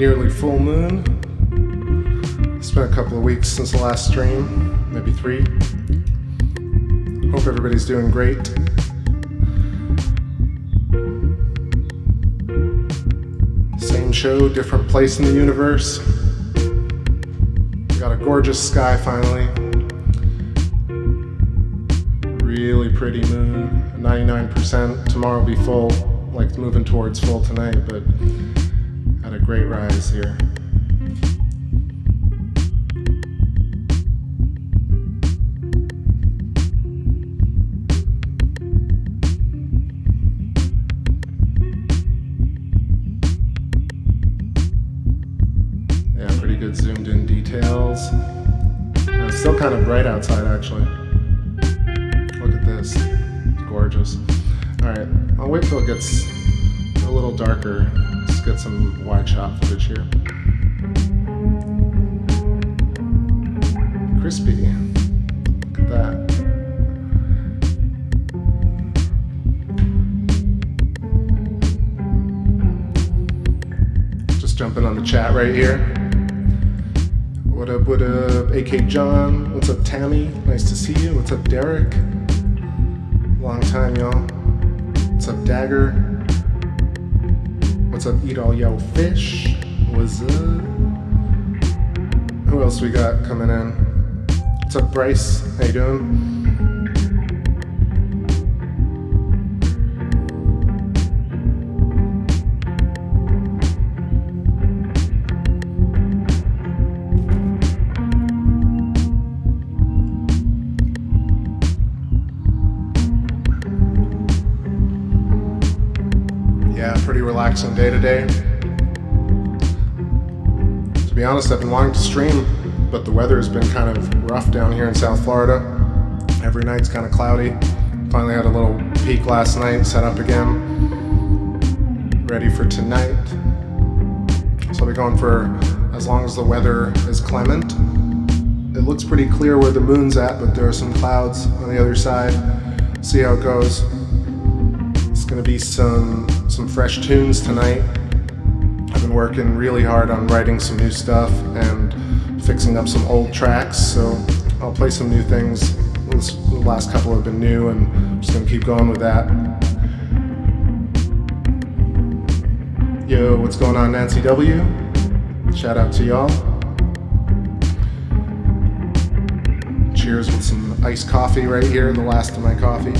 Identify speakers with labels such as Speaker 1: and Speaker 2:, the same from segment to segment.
Speaker 1: nearly full moon. It's been a couple of weeks since the last stream, maybe 3. Hope everybody's doing great. Same show, different place in the universe. We got a gorgeous sky finally. Really pretty moon, 99%. Tomorrow will be full, like moving towards full tonight, but had a great rise here. Yeah, pretty good zoomed in details. It's still kind of bright outside actually. Look at this, it's gorgeous. All right, I'll wait till it gets a little darker. Let's get some wide shot footage here. Crispy, look at that. Just jumping on the chat right here. What up, AK John? What's up, Tami? Nice to see you. What's up, Derek? Long time, y'all. What's up, Dagger? What's up, Eat All Yo Fish? What's up? Who else we got coming in? What's up, Bryce? How you doing? Pretty relaxing day today. To be honest, I've been wanting to stream, but the weather has been kind of rough down here in South Florida. Every night's kind of cloudy. Finally had a little peak last night, set up again. Ready for tonight. So I'll be going for as long as the weather is clement. It looks pretty clear where the moon's at, but there are some clouds on the other side. See how it goes. It's gonna be some fresh tunes tonight. I've been working really hard on writing some new stuff and fixing up some old tracks, so I'll play some new things. The last couple have been new, and I'm just gonna keep going with that. Yo, what's going on, Nancy W? Shout out to y'all. Cheers with some iced coffee right here, the last of my coffee.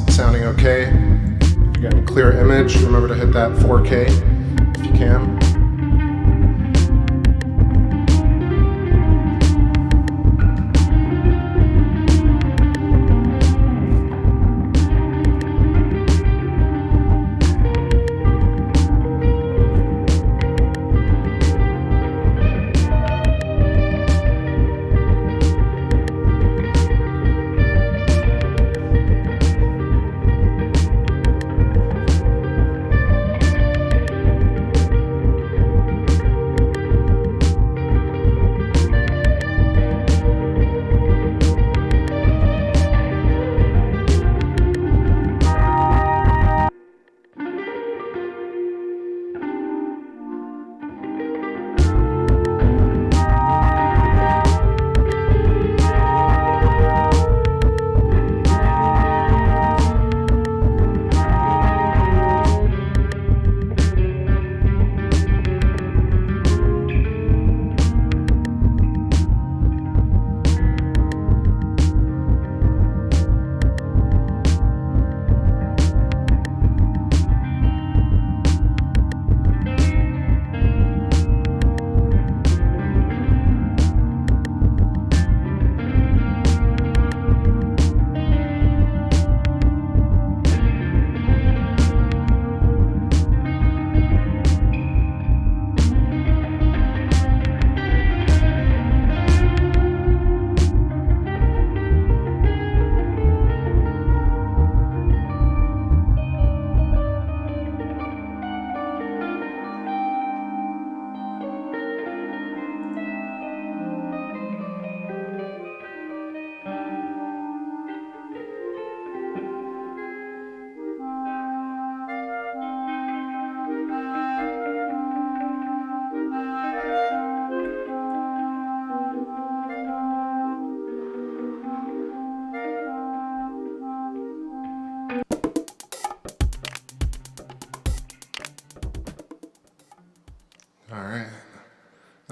Speaker 1: Sounding okay. If you got a clear image, remember to hit that 4K if you can.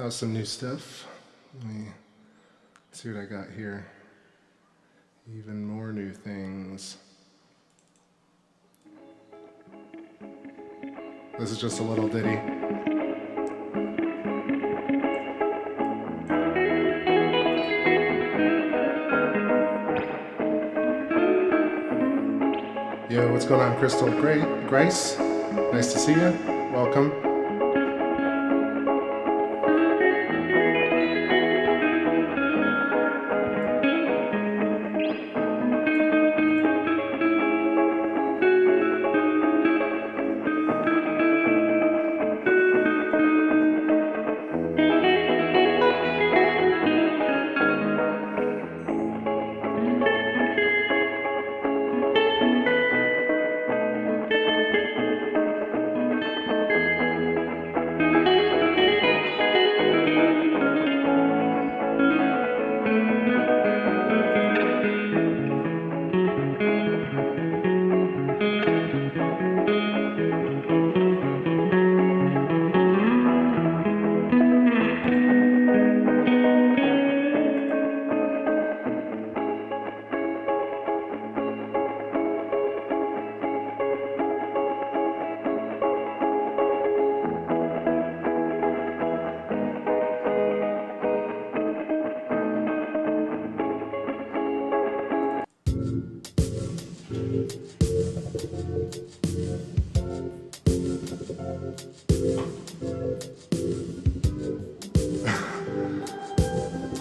Speaker 1: How's some new stuff? Let me see what I got here. Even more new things. This is just a little ditty. Yo, what's going on, Crystal Grace? Nice to see you. Welcome.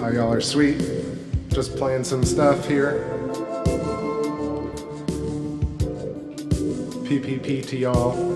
Speaker 1: Oh, y'all are sweet. Just playing some stuff here. PPP to y'all.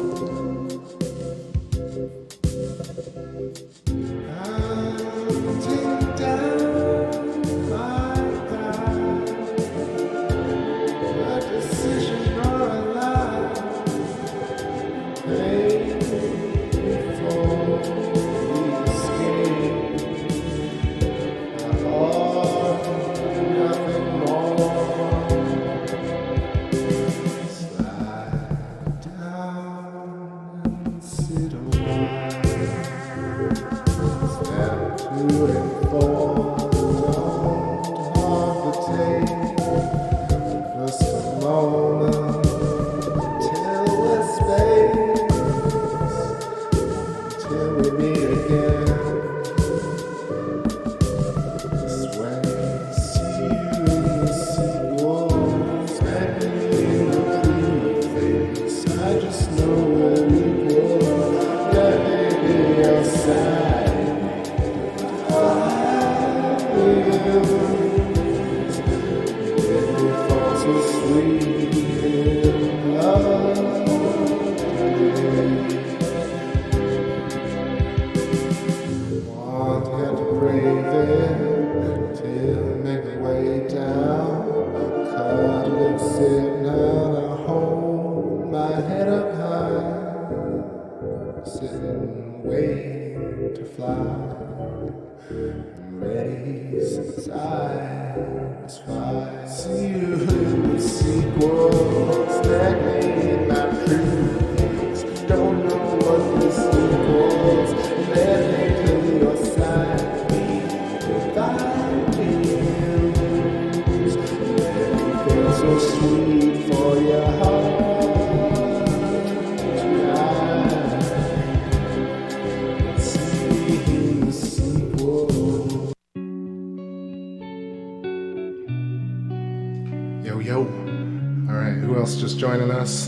Speaker 1: Joining us.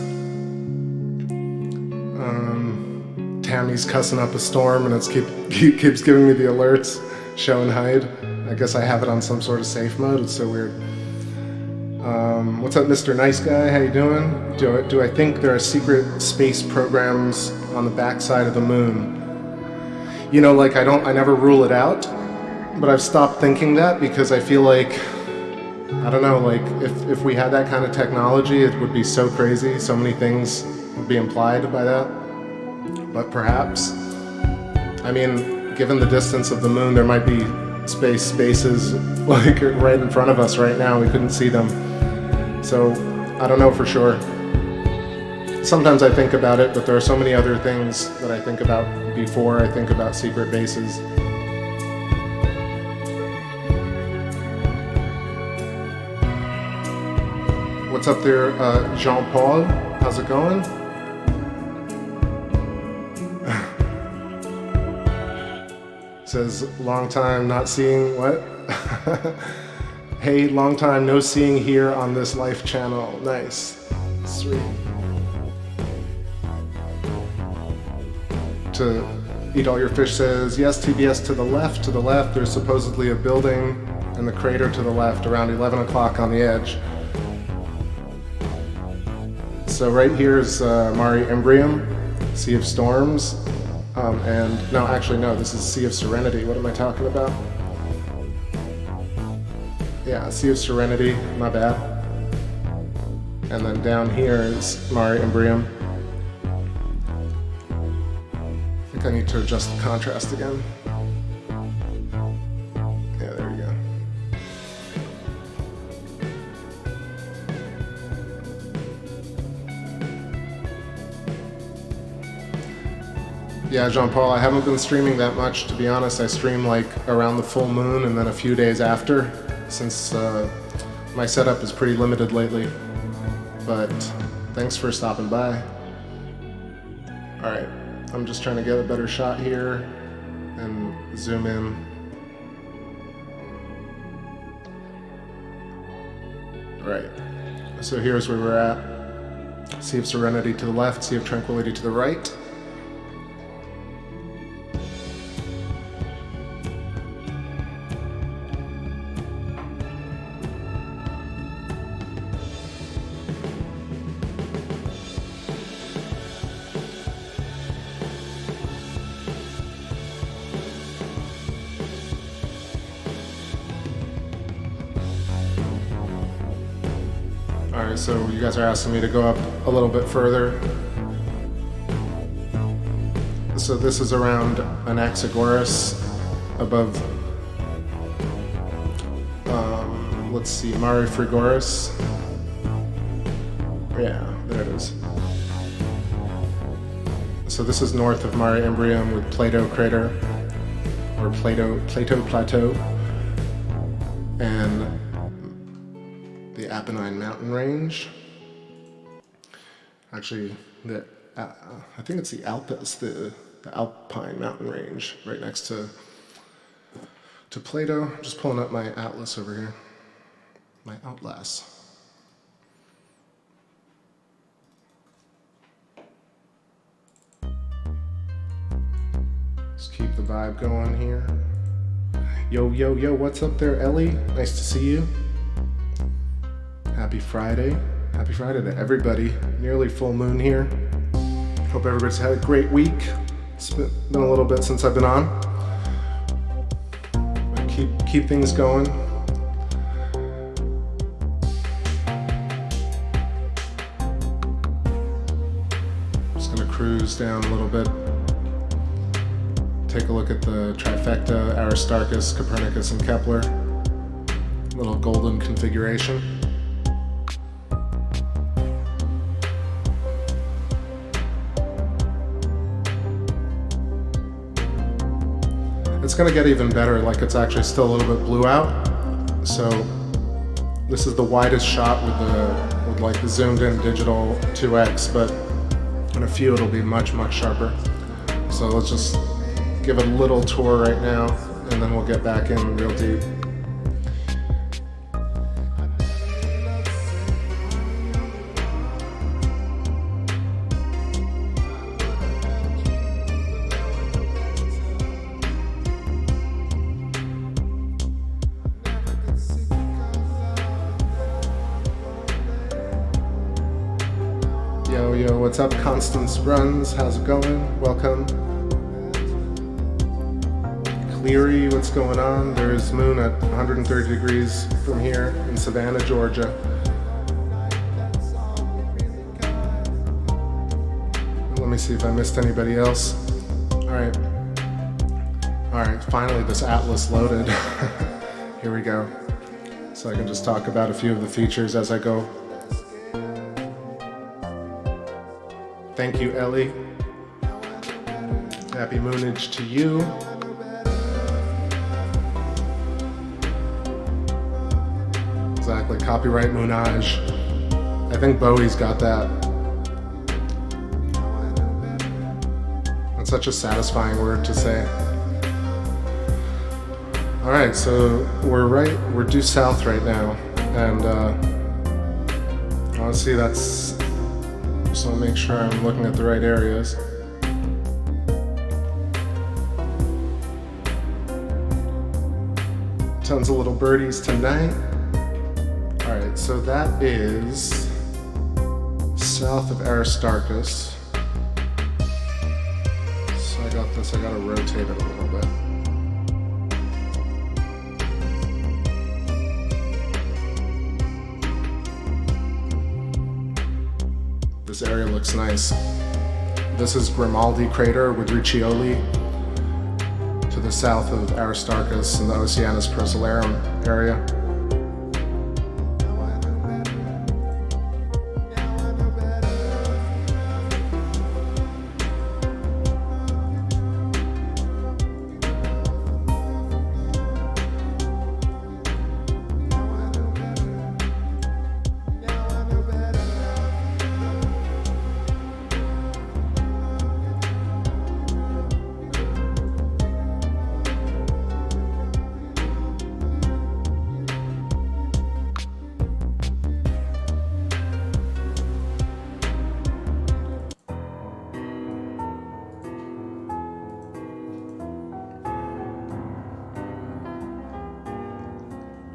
Speaker 1: Tami's cussing up a storm and it keeps giving me the alerts, show and hide. I guess I have it on some sort of safe mode. It's so weird. What's up, Mr. Nice Guy? How you doing? Do I think there are secret space programs on the backside of the moon? You know, like I never rule it out, but I've stopped thinking that because I feel like, I don't know, like if we had that kind of technology, it would be so crazy. So many things would be implied by that. But perhaps, I mean, given the distance of the moon, there might be spaces like right in front of us right now. We couldn't see them. So I don't know for sure. Sometimes I think about it, but there are so many other things that I think about before I think about secret bases. What's up there, Jean-Paul? How's it going? Says, long time not seeing, what? Hey, long time no seeing here on this life channel. Nice. Sweet. To Eat All Your Fish says, yes, TBS to the left, there's supposedly a building and the crater to the left around 11 o'clock on the edge. So right here is Mare Imbrium, Sea of Storms, and no, actually no, this is Sea of Serenity. What am I talking about? Yeah, Sea of Serenity, my bad. And then down here is Mare Imbrium. I think I need to adjust the contrast again. Yeah, there we go. Yeah, Jean-Paul, I haven't been streaming that much, to be honest. I stream like around the full moon and then a few days after, since my setup is pretty limited lately. But thanks for stopping by. All right, I'm just trying to get a better shot here and zoom in. All right, so here's where we're at. Sea of Serenity to the left, Sea of Tranquility to the right. Alright, so you guys are asking me to go up a little bit further. So this is around Anaxagoras above, let's see, Mare Frigoris. Yeah, there it is. So this is north of Mare Imbrium with Plato Crater, or Plato Plateau, and the Apennine Mountain Range. Actually, I think it's the Alpes, the Alpine Mountain Range, right next to Plato. I'm just pulling up my atlas over here, my Atlas. Just keep the vibe going here. Yo, yo, yo, what's up there, Ellie? Nice to see you. Happy Friday. Happy Friday to everybody. Nearly full moon here. Hope everybody's had a great week. It's been a little bit since I've been on. But keep things going. Just gonna cruise down a little bit. Take a look at the trifecta, Aristarchus, Copernicus, and Kepler. Little golden configuration. It's gonna get even better, like it's actually still a little bit blue out. So this is the widest shot with like the zoomed in digital 2x, but in a few it'll be much, much sharper. So let's just give it a little tour right now, and then we'll get back in real deep. Yo, yo, what's up, Constance Bruns? How's it going? Welcome. Cleary, what's going on? There's moon at 130 degrees from here in Savannah, Georgia. Let me see if I missed anybody else. Alright, finally this atlas loaded. Here we go. So I can just talk about a few of the features as I go. Thank you, Ellie. Happy moonage to you. Exactly, copyright moonage. I think Bowie's got that. That's such a satisfying word to say. All right, so we're due south right now, and honestly, just want to make sure I'm looking at the right areas. Tons of little birdies tonight. All right, so that is south of Aristarchus. So I got this, I gotta rotate it a little bit. This area looks nice. This is Grimaldi Crater with Riccioli to the south of Aristarchus in the Oceanus Procellarum area.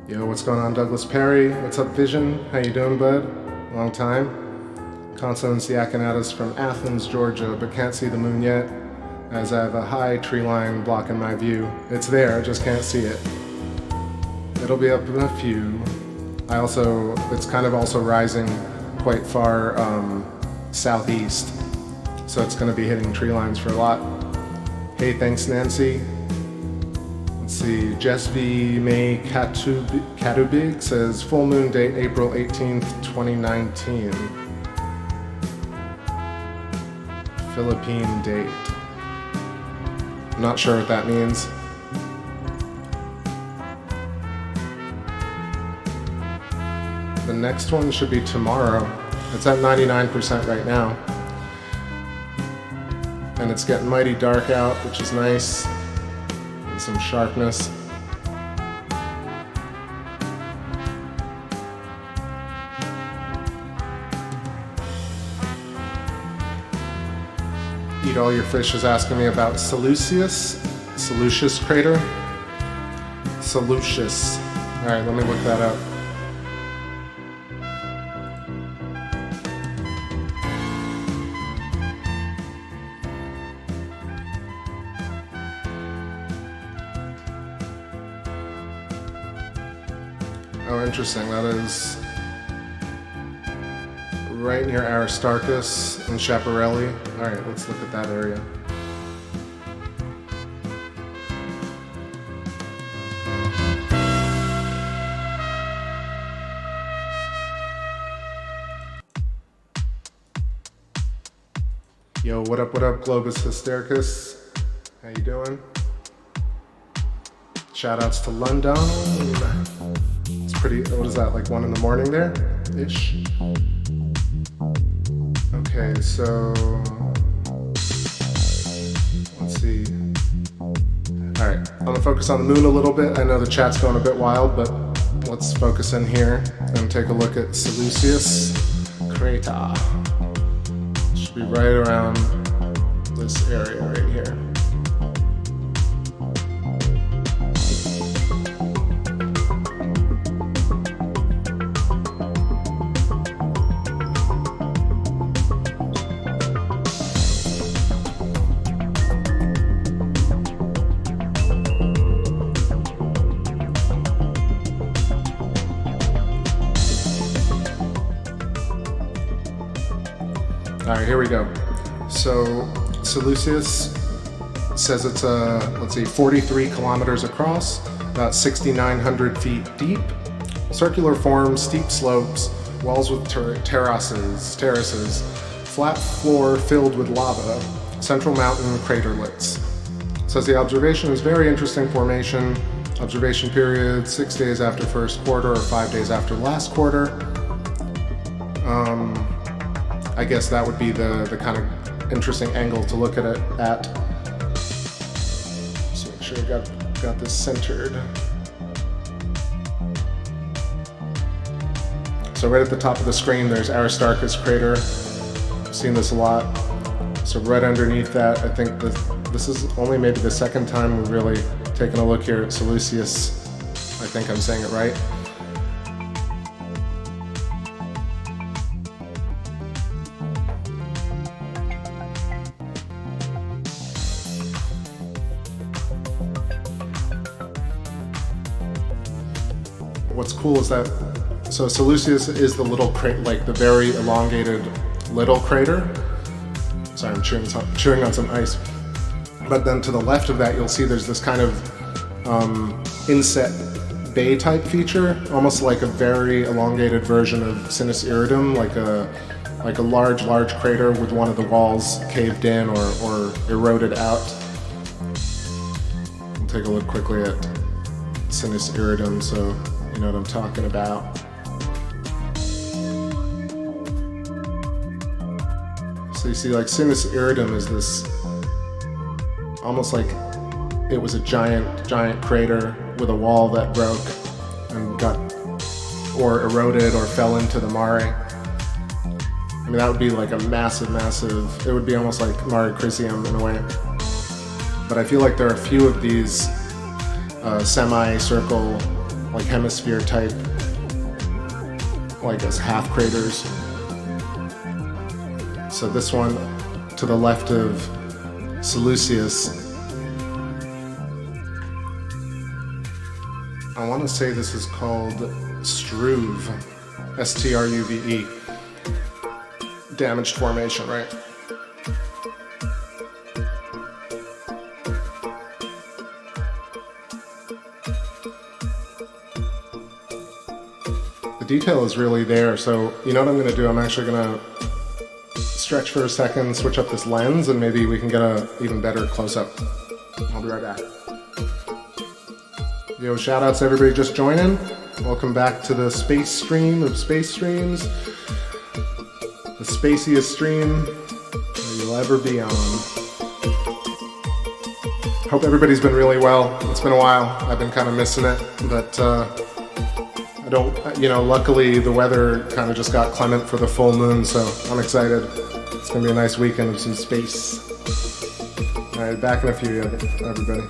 Speaker 1: Yo, what's going on, Douglas Perry? What's up, Vision? How you doing, bud? Long time. Constance Diakonatis from Athens, Georgia, but can't see the moon yet, as I have a high tree line blocking my view. It's there, I just can't see it. It'll be up in a few. It's kind of also rising quite far southeast, so it's going to be hitting tree lines for a lot. Hey, thanks, Nancy. Let's see, Jesby May Katubig says full moon date April 18th, 2019. Philippine date. I'm not sure what that means. The next one should be tomorrow. It's at 99% right now. And it's getting mighty dark out, which is nice. And some sharpness. Eat All Your Fish is asking me about Seleucus crater. Seleucus. All right, let me look that up. Oh, interesting. That is right near Aristarchus and Schiaparelli. All right, let's look at that area. Yo, what up, Globus Hystericus? How you doing? Shoutouts to London. It's pretty, what is that, like 1 in the morning there? Ish. Okay, so let's see. All right, I'm gonna focus on the moon a little bit. I know the chat's going a bit wild, but let's focus in here and take a look at Seleucus crater. Should be right around this area right here. All right, here we go. So Seleucus says it's let's see, 43 kilometers across, about 6,900 feet deep, circular form, steep slopes, walls with terraces, flat floor filled with lava, central mountain craterlets. Says the observation is very interesting formation. Observation period 6 days after first quarter or 5 days after last quarter. I guess that would be the kind of interesting angle to look at it at. So make sure I got this centered. So right at the top of the screen, there's Aristarchus crater. I've seen this a lot. So right underneath that, I think this is only maybe the second time we've really taken a look here at Seleucus. I think I'm saying it right. What's cool is that, so Seleucus is the little crater, like the very elongated little crater. Sorry, I'm chewing on some ice. But then to the left of that, you'll see there's this kind of inset bay type feature, almost like a very elongated version of Sinus Iridum, like a large crater with one of the walls caved in or eroded out. We'll take a look quickly at Sinus Iridum so you know what I'm talking about. So you see, like, Sinus Iridum is this, almost like it was a giant crater with a wall that broke and got, or eroded or fell into the mare. I mean, that would be like a massive, it would be almost like Mare Crisium in a way. But I feel like there are a few of these semi-circle, like hemisphere type, like as half craters. So this one to the left of Seleucus, I want to say this is called Struve, S-T-R-U-V-E. Damaged formation, right? The detail is really there, so you know what I'm going to do? I'm actually going to stretch for a second, switch up this lens, and maybe we can get an even better close-up. I'll be right back. Yo, shout-outs to everybody just joining. Welcome back to the space stream of space streams. The spaciest stream that you'll ever be on. Hope everybody's been really well. It's been a while. I've been kind of missing it, but I don't, you know, luckily the weather kind of just got clement for the full moon, so I'm excited. It's gonna be a nice weekend of some space. All right, back in a few, everybody.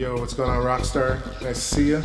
Speaker 1: Yo, what's going on, Rockstar? Nice to see you.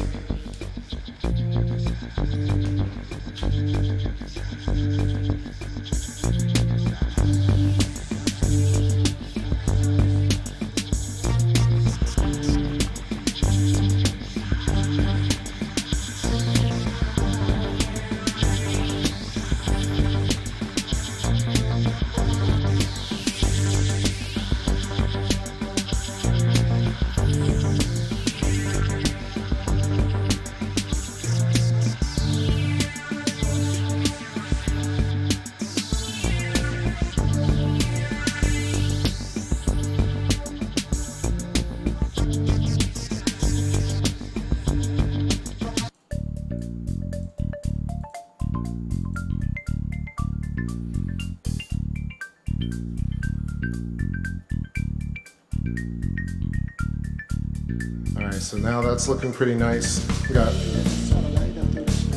Speaker 1: Alright, so now that's looking pretty nice. We got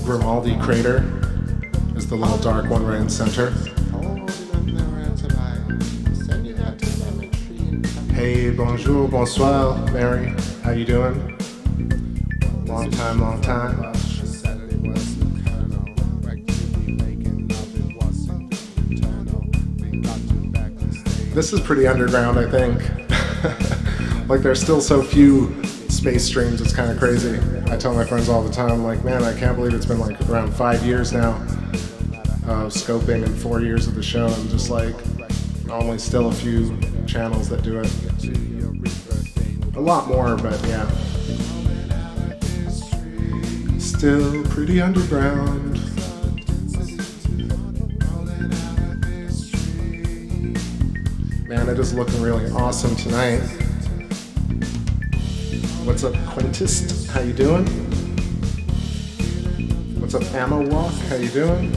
Speaker 1: Grimaldi Crater is the little dark one right in center. Hey, bonjour, bonsoir, Mary. How you doing? Long time, long time. This is pretty underground, I think. Like, there's still so few space streams, it's kind of crazy. I tell my friends all the time, like, man, I can't believe it's been like around 5 years now of scoping and 4 years of the show, and just like only still a few channels that do it. A lot more, but yeah. Still pretty underground. Man, it is looking really awesome tonight. What's up, Quintist? How you doing? What's up, Ammo Walk? How you doing?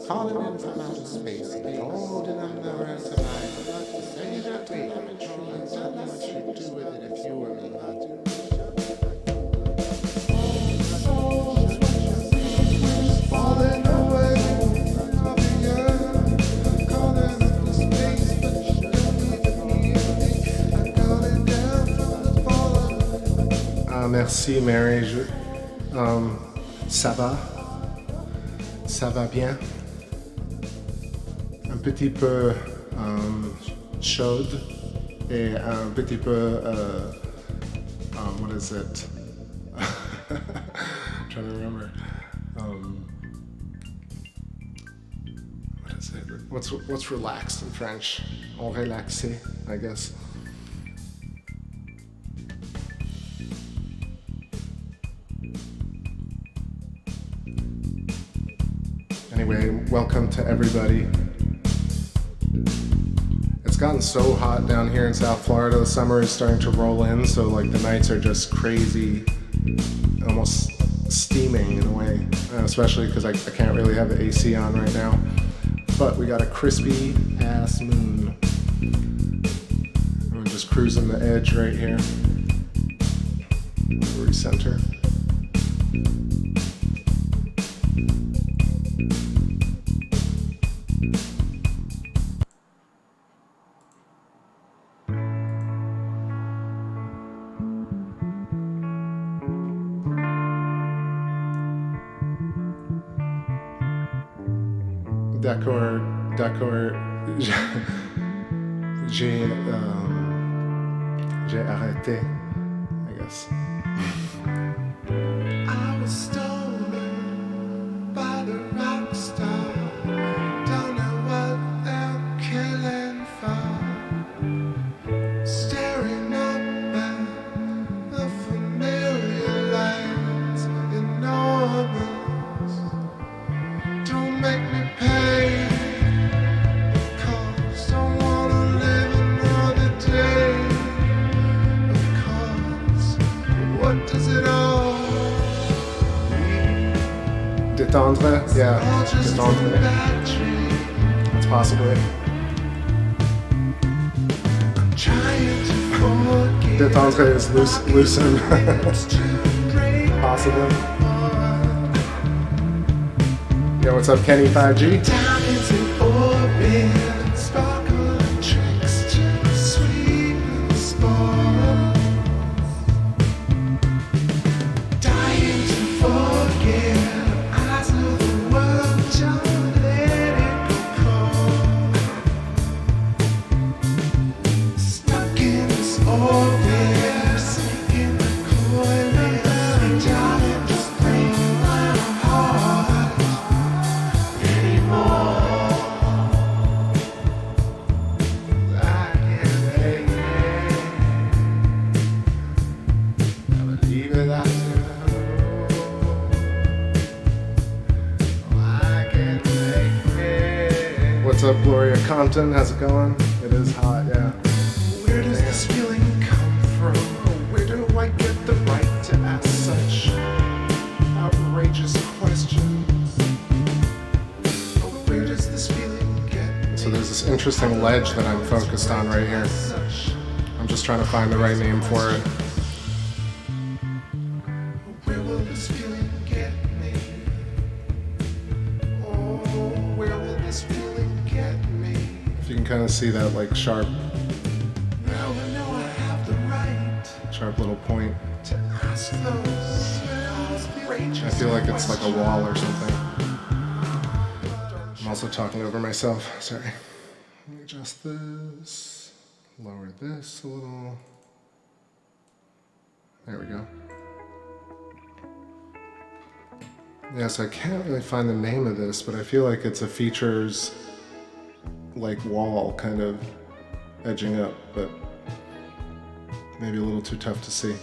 Speaker 2: Calling in from outer space, golden and the rest of life. Say that we have a tree and tell me what you'd do with it if you were me. Falling away from the earth, calling up the space, but you don't even need me. I'm calling down from the fallen.
Speaker 1: Merci, Mary. Ça va? Ça va bien? Un petit peu chaude et un petit peu what is it? I'm trying to remember. What is it? What's relaxed in French? En relaxé, I guess. Anyway, welcome to everybody. It's gotten so hot down here in South Florida. The summer is starting to roll in, so like the nights are just crazy, almost steaming in a way, especially because I can't really have the AC on right now. But we got a crispy ass moon. I'm just cruising the edge right here. Recenter. D'accord, j'ai arrêté, I guess.
Speaker 2: I was stolen by the rock star. Don't know what they're killing for. Staring up at the familiar lights, enormous. Don't make me pay.
Speaker 1: Détendre? Yeah, détendre. That's possibly. Détendre is loosen. Possibly. Yo, what's up, Kenny 5G?
Speaker 2: Down into orbit, sparkle and tricks to sweet and small. Dying to forget, eyes of the world, just let it go. Stuck in this orbit, sinking the coil, darling, just break my heart anymore. I can't take it. I believe it, I do. I can't take it.
Speaker 1: What's up, Gloria Compton? How's it going? It is hot, yeah.
Speaker 2: Where does this feeling come from? Where do I get the right to ask such outrageous questions? Where does this feeling get?
Speaker 1: So there's this interesting ledge that I'm focused on right here.
Speaker 2: Such,
Speaker 1: I'm just trying to find the right name for it.
Speaker 2: where will this feeling get me? Oh, where will this feeling get me?
Speaker 1: If you can kind of see that like sharp
Speaker 2: Now I know I have the right
Speaker 1: little point.
Speaker 2: to ask those outrageous
Speaker 1: I feel like it's like a wall or something. I'm also talking over myself. Sorry. Let me adjust this. Lower this a little. There we go. Yes, I can't really find the name of this, but I feel like it's a features like wall kind of edging up, but maybe a little too tough to see.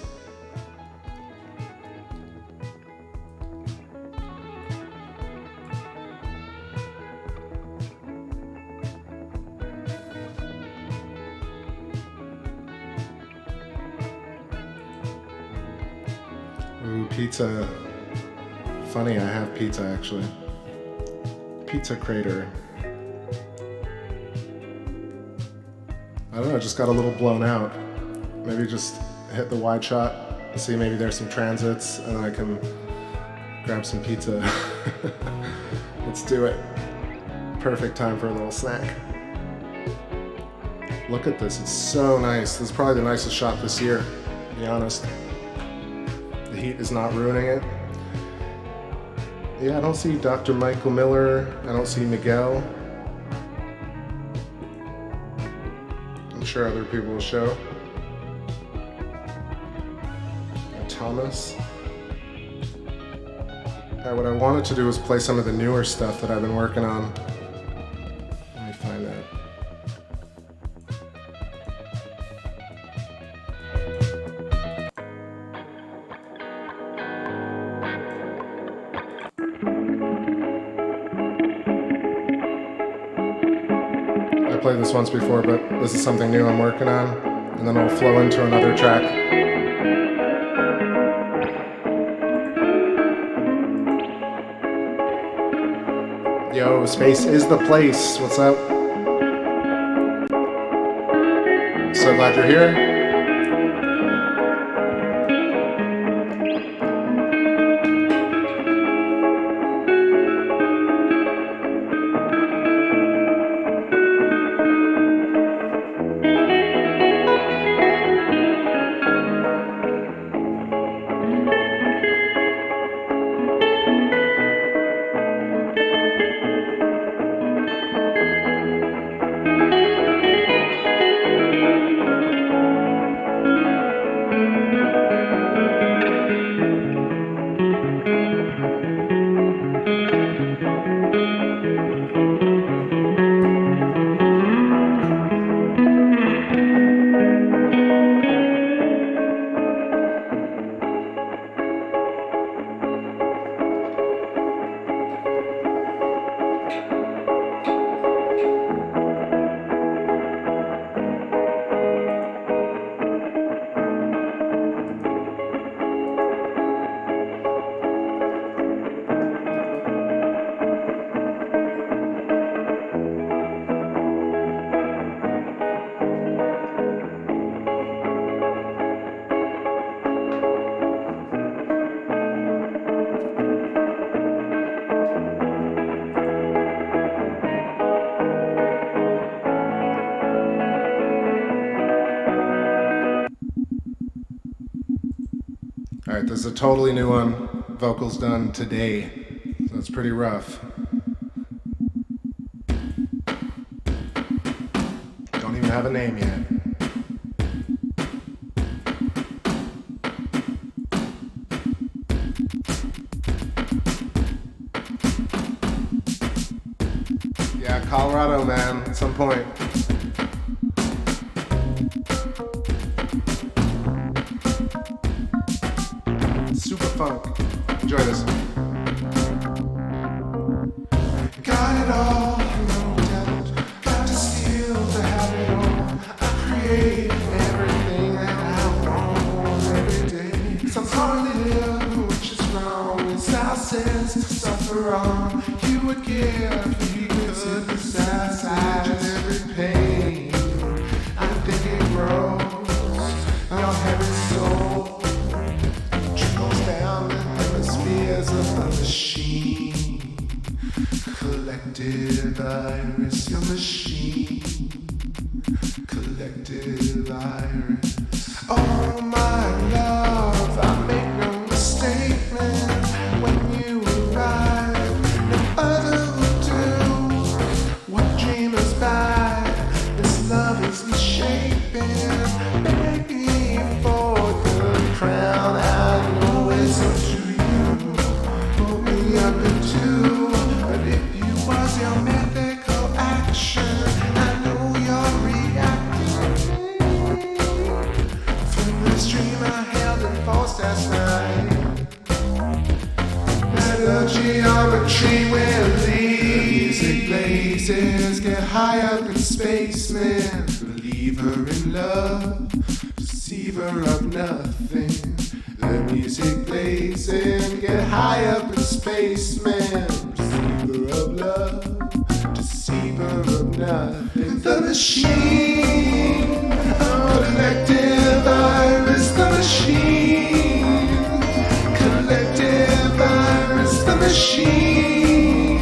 Speaker 1: Ooh, pizza. Funny, I have pizza actually. Pizza crater. I don't know, it just got a little blown out. Maybe just hit the wide shot and see maybe there's some transits and then I can grab some pizza. Let's do it. Perfect time for a little snack. Look at this, it's so nice. This is probably the nicest shot this year, to be honest. The heat is not ruining it. Yeah, I don't see Dr. Michael Miller. I don't see Miguel. I'm sure other people will show. Thomas. What I wanted to do was play some of the newer stuff that I've been working on. Let me find that. I played this once before, but this is something new I'm working on, and then it'll flow into another track. Yo, space is the place. What's up? So glad you're here. This is a totally new one. Vocals done today. So it's pretty rough. Don't even have a name yet. Yeah, Colorado, man, at some point. Super funk. Enjoy this.
Speaker 2: Got it all, no doubt. Got to steal to have it all. I create everything that I want every day. Some hardly live, which is wrong. It's our sense to suffer on. You would give, you could decide every pain. I think it grows. Your heavy soul trickles down the hemispheres of the machine. Collective iris, your machine. Collective iris. Oh my love, I make no mistake, man. When you arrive, no other will do. What dreamers buy, this love is misshapen. Begging for the crown, I know it's up to you. Put me up into, but if you was your mythical action, I know you're reacting. From this dream I held and forced last night. The geometry will lead. Music blazes, get high up in space, man. Believer in love, deceiver of nothing. The music blazing, get high up in space, man. Deceiver of love, deceiver of nothing. The machine, oh, collective iris, the machine. Collective iris, the machine.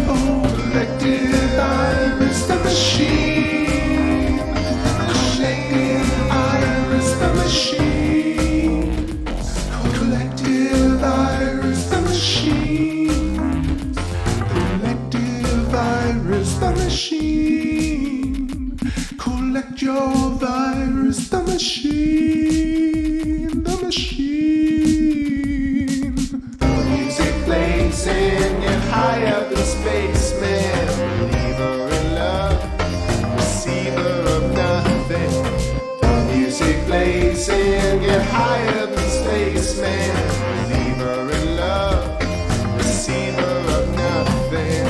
Speaker 2: Oh, collective iris, the machine. Collective iris, the machine. Collective iris, the machine. Collective iris, the machine. Collect your virus, the machine. The machine. Music blazing, get high up in space, man. Believer in love, receiver of nothing. The music blazing, get high up in space, man. Believer in love, receiver of nothing.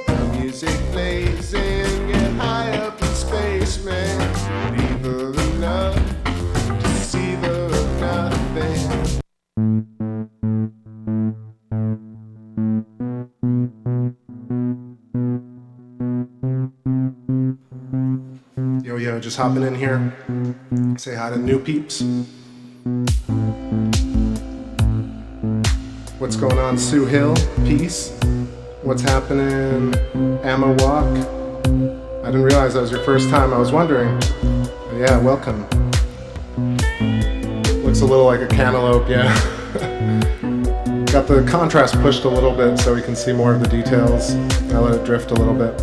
Speaker 2: The music blazing, get high up in space, man. Believer in love, deceiver of nothing.
Speaker 1: Yo, just hopping in here. Say hi to new peeps. What's going on, Sue Hill? Peace. What's happening, Amma Walk? I didn't realize that was your first time. I was wondering. But yeah, welcome. Looks a little like a cantaloupe, yeah. Got the contrast pushed a little bit so we can see more of the details. I let it drift a little bit.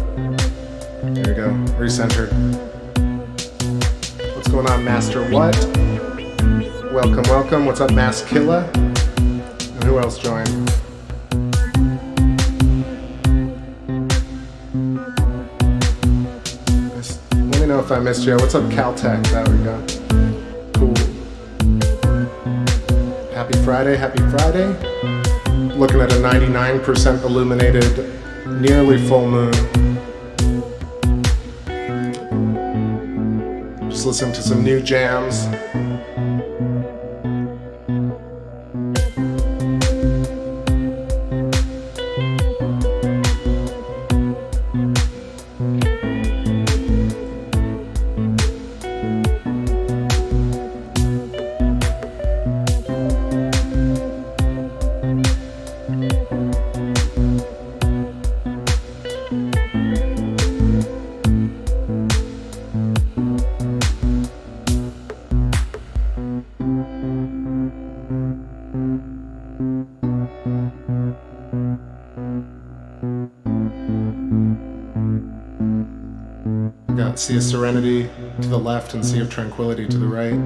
Speaker 1: There you go, recentered. What's going on, Master What? Welcome, welcome. What's up, Maskilla? And who else joined? Let me know if I missed you. What's up, Caltech? There we go. Cool. Happy Friday, happy Friday. Looking at a 99% illuminated, nearly full moon. Just listening to some new jams. got Sea of Serenity to the left and Sea of Tranquility to the right.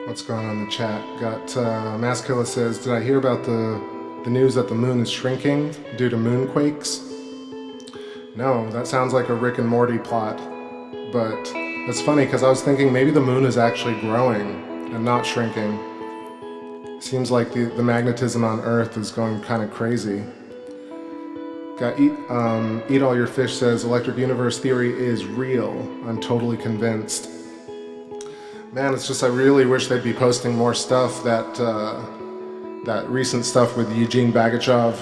Speaker 1: What's going on in the chat? Got Maskilla says, did I hear about the news that the moon is shrinking due to moonquakes? No, that sounds like a Rick and Morty plot. But it's funny because I was thinking maybe the moon is actually growing and not shrinking. Seems like the magnetism on Earth is going kind of crazy. Got Eat All Your Fish says, electric universe theory is real. I'm totally convinced. Man, it's just I really wish they'd be posting more stuff. That recent stuff with Eugene Bagachev,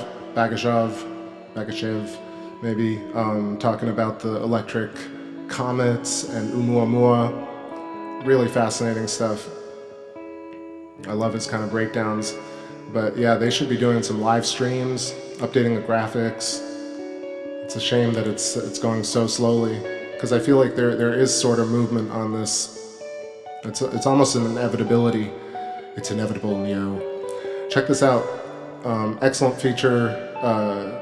Speaker 1: maybe, talking about the electric comets and Oumuamua. Really fascinating stuff. I love his kind of breakdowns. But yeah, they should be doing some live streams, updating the graphics. It's a shame that it's going so slowly, because I feel like there is sort of movement on this. It's almost an inevitability. It's inevitable, Neo. Check this out. Excellent feature,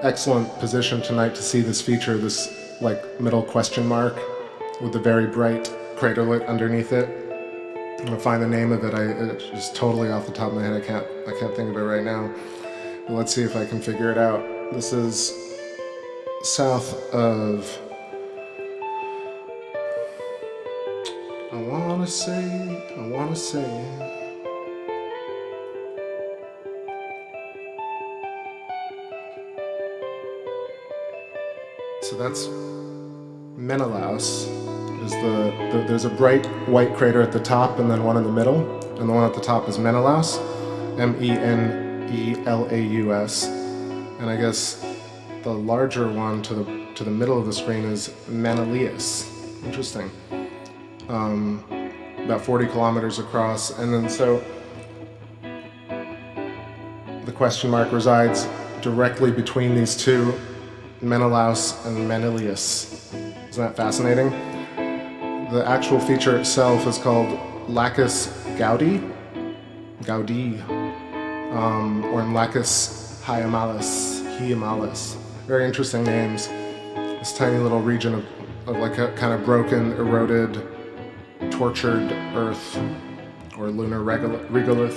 Speaker 1: excellent position tonight to see this feature, this like middle question mark with the very bright craterlet underneath it. I'm gonna find the name of it. It's just totally off the top of my head. I can't think of it right now. But let's see if I can figure it out. This is south of, I wanna say. So that's Menelaus. There's a bright white crater at the top and then one in the middle, and the one at the top is Menelaus, Menelaus, and I guess the larger one to the middle of the screen is Menelaus. Interesting. About 40 kilometers across, and then so the question mark resides directly between these two, Menelaus and Menelaus. Isn't that fascinating? The actual feature itself is called Lacus Gaudi, or Lacus Hyamalis. Very interesting names. This tiny little region of like a kind of broken, eroded, tortured Earth, or lunar regolith.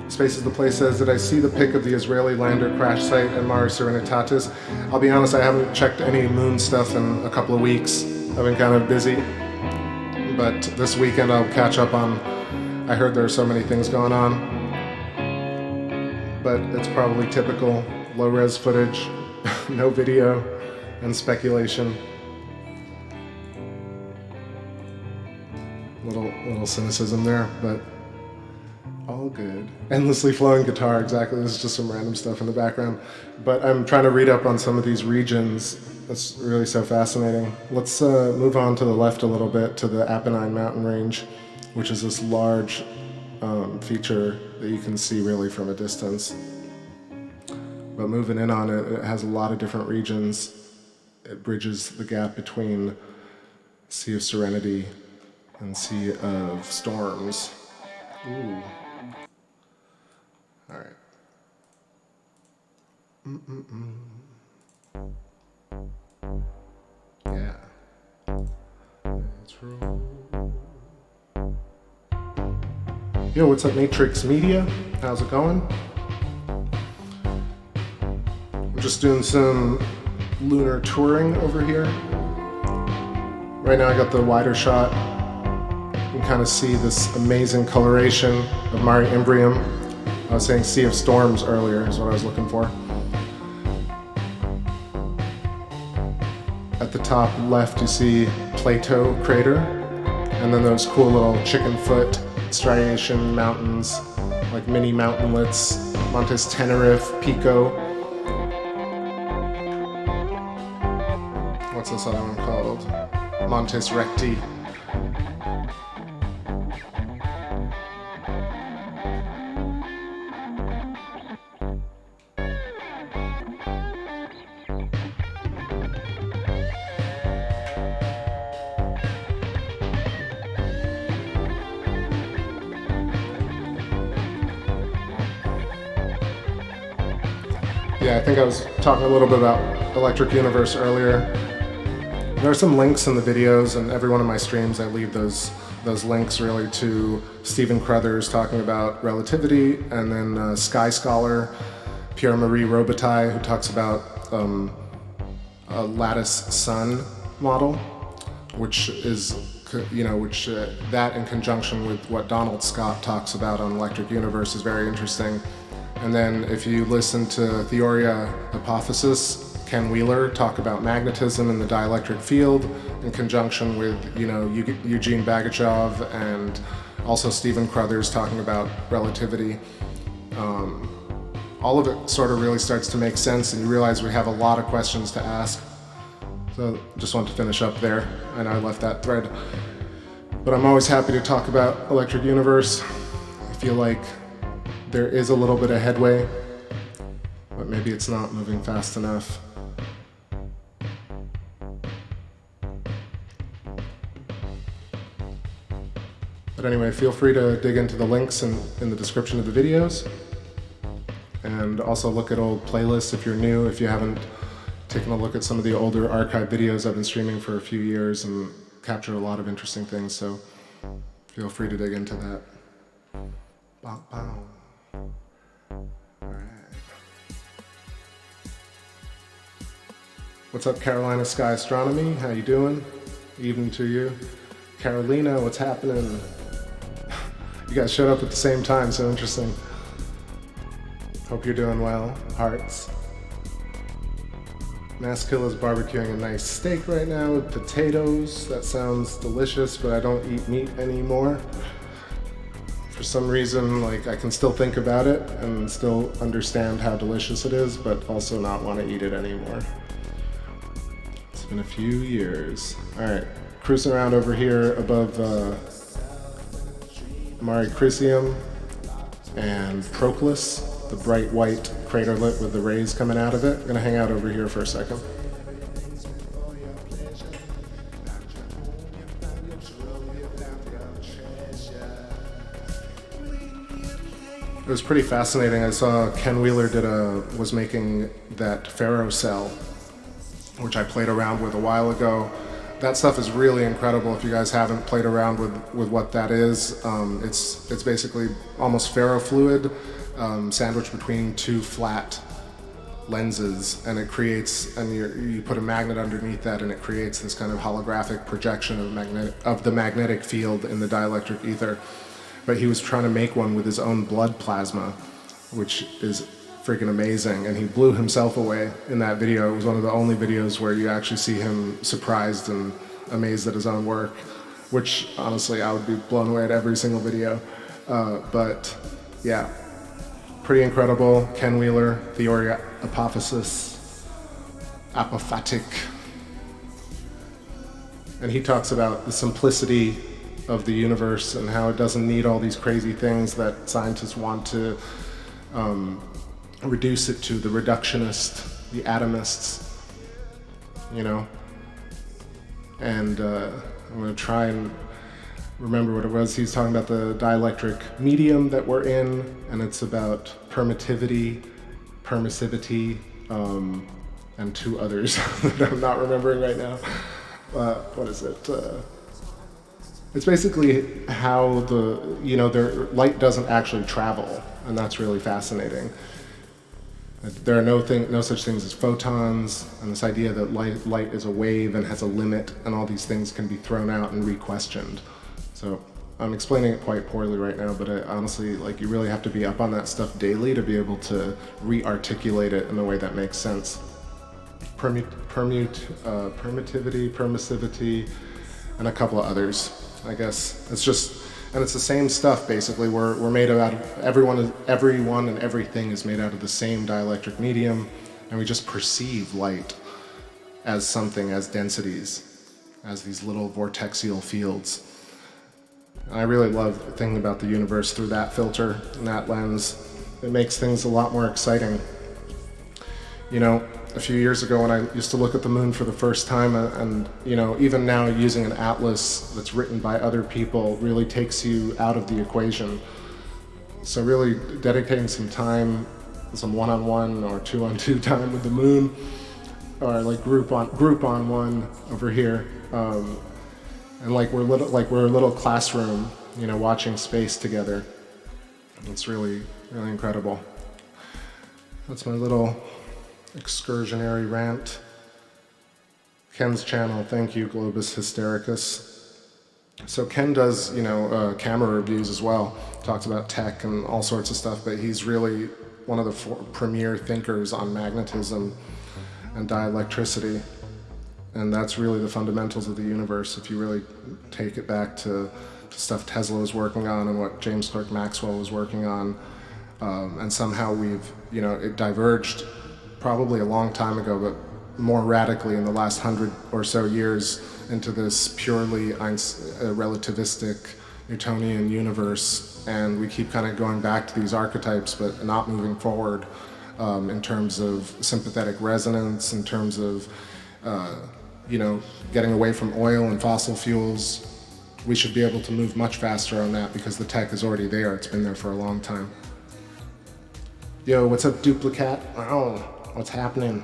Speaker 1: Space is the Place says, did I see the pic of the Israeli lander crash site at Mare Serenitatis? I'll be honest, I haven't checked any moon stuff in a couple of weeks. I've been kind of busy, but this weekend I'll catch up on. I heard there are so many things going on, but it's probably typical low-res footage, no video, and speculation. Little cynicism there, but all good. Endlessly flowing guitar, exactly. This is just some random stuff in the background. But I'm trying to read up on some of these regions. That's really so fascinating. Let's move on to the left a little bit to the Apennine mountain range, which is this large feature that you can see really from a distance. But moving in on it, it has a lot of different regions. It bridges the gap between Sea of Serenity and Sea of Storms. Ooh. All right. Yeah. Let's roll. Yo, what's up, Matrix Media? How's it going? I'm just doing some lunar touring over here. Right now I got the wider shot. You can kind of see this amazing coloration of Mare Imbrium. I was saying Sea of Storms earlier is what I was looking for. At the top left you see Plateau Crater, and then those cool little chicken foot striation mountains, like mini mountainlets, Montes Tenerife, Pico. What's this other one called? Montes Recti. Yeah, I think I was talking a little bit about Electric Universe earlier. There are some links in the videos, and every one of my streams I leave those links really to Stephen Crothers talking about relativity, and then Sky Scholar, Pierre-Marie Robitaille, who talks about a lattice sun model, which is, that in conjunction with what Donald Scott talks about on Electric Universe is very interesting. And then if you listen to Theoria Apophysis, Ken Wheeler talk about magnetism and the dielectric field in conjunction with, Eugene Bagachov, and also Stephen Crothers talking about relativity. All of it sort of really starts to make sense, and you realize we have a lot of questions to ask. So just want to finish up there. I know I left that thread. But I'm always happy to talk about Electric Universe. I feel like there is a little bit of headway, but maybe it's not moving fast enough. But anyway, feel free to dig into the links in the description of the videos. And also look at old playlists if you're new, if you haven't taken a look at some of the older archive videos. I've been streaming for a few years and captured a lot of interesting things, so feel free to dig into that. Bow, bow. What's up, Carolina Sky Astronomy? How you doing? Evening to you. Carolina, what's happening? You guys showed up at the same time, so interesting. Hope you're doing well. Hearts. Maskilla's barbecuing a nice steak right now with potatoes. That sounds delicious, but I don't eat meat anymore. For some reason, I can still think about it and still understand how delicious it is, but also not want to eat it anymore. It's been a few years. All right, cruising around over here above Mare Crisium and Proclus, the bright white craterlet with the rays coming out of it. I'm gonna hang out over here for a second. It was pretty fascinating. I saw Ken Wheeler was making that ferrocell, which I played around with a while ago. That stuff is really incredible. If you guys haven't played around with what that is, it's basically almost ferrofluid sandwiched between two flat lenses, and it creates, and you put a magnet underneath that, and it creates this kind of holographic projection of the magnetic field in the dielectric ether. But he was trying to make one with his own blood plasma, which is freaking amazing, and he blew himself away in that video. It was one of the only videos where you actually see him surprised and amazed at his own work, which honestly I would be blown away at every single video. But yeah, pretty incredible. Ken Wheeler, Theoria Apophysis, Apophatic. And he talks about the simplicity of the universe and how it doesn't need all these crazy things that scientists want to reduce it to, the reductionist, the atomists, and I'm going to try and remember what it was. He's talking about the dielectric medium that we're in, and it's about permittivity, permissivity, and two others that I'm not remembering right now. What is it? It's basically how their light doesn't actually travel, and that's really fascinating. There are no such things as photons, and this idea that light is a wave and has a limit, and all these things can be thrown out and re-questioned. So I'm explaining it quite poorly right now, but honestly, like, you really have to be up on that stuff daily to be able to re-articulate it in a way that makes sense. Permittivity, permissivity, and a couple of others. I guess it's just, and it's the same stuff basically. We're made out of everyone and everything is made out of the same dielectric medium, and we just perceive light as something, as densities, as these little vortexial fields. And I really love thinking about the universe through that filter and that lens. It makes things a lot more exciting. You know, a few years ago when I used to look at the moon for the first time, and you know, even now using an atlas that's written by other people really takes you out of the equation. So really dedicating some time, some one-on-one or two-on-two time with the moon, or like group on one over here, and like we're a little classroom, you know, watching space together. It's really, really incredible. That's my little excursionary rant. Ken's channel, thank you, Globus Hystericus. So Ken does, you know, camera reviews as well, talks about tech and all sorts of stuff, but he's really one of the premier thinkers on magnetism and dielectricity, and that's really the fundamentals of the universe if you really take it back to stuff Tesla was working on and what James Clerk Maxwell was working on, and somehow we've, you know, it diverged probably a long time ago, but more radically in the last 100 or so years into this purely relativistic Newtonian universe, and we keep kind of going back to these archetypes but not moving forward in terms of sympathetic resonance, in terms of you know, getting away from oil and fossil fuels. We should be able to move much faster on that because the tech is already there. It's been there for a long time. Yo, what's up, Duplicat? Oh, what's happening?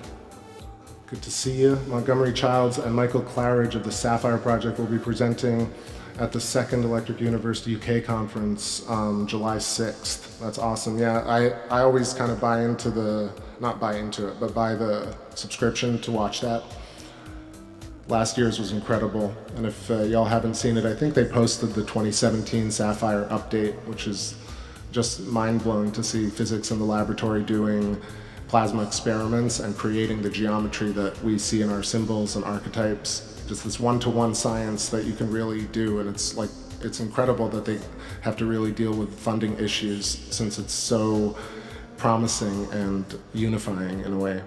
Speaker 1: Good to see you. Montgomery Childs and Michael Claridge of the Sapphire Project will be presenting at the second Electric University UK conference July 6th. That's awesome. Yeah, I always kind of buy the subscription to watch that. Last year's was incredible, and if y'all haven't seen it, I think they posted the 2017 Sapphire update, which is just mind-blowing to see physics in the laboratory doing plasma experiments and creating the geometry that we see in our symbols and archetypes. Just this one-to-one science that you can really do, and it's incredible that they have to really deal with funding issues since it's so promising and unifying in a way.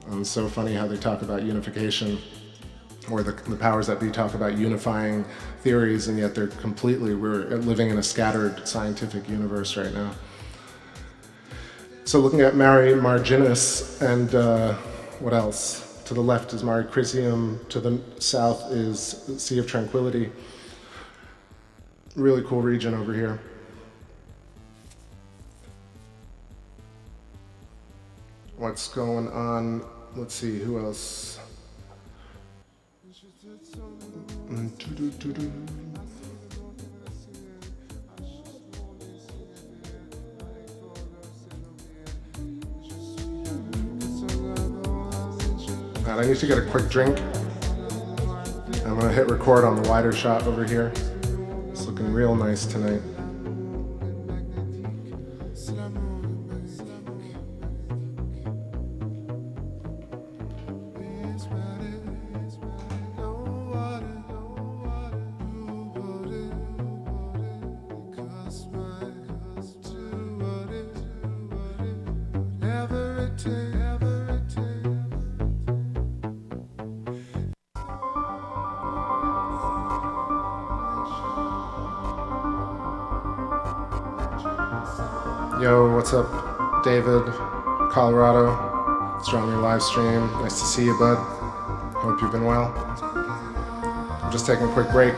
Speaker 1: And it's so funny how they talk about unification, or the powers that be talk about unifying theories, and yet we're living in a scattered scientific universe right now. So looking at Mare Marginis, and what else? To the left is Mare Crisium, to the south is Sea of Tranquility. Really cool region over here. What's going on? Let's see, who else? I need to get a quick drink. I'm gonna hit record on the wider shot over here. It's looking real nice tonight. Yo, what's up, David, Colorado? It's on your live stream. Nice to see you, bud. Hope you've been well. I'm just taking a quick break.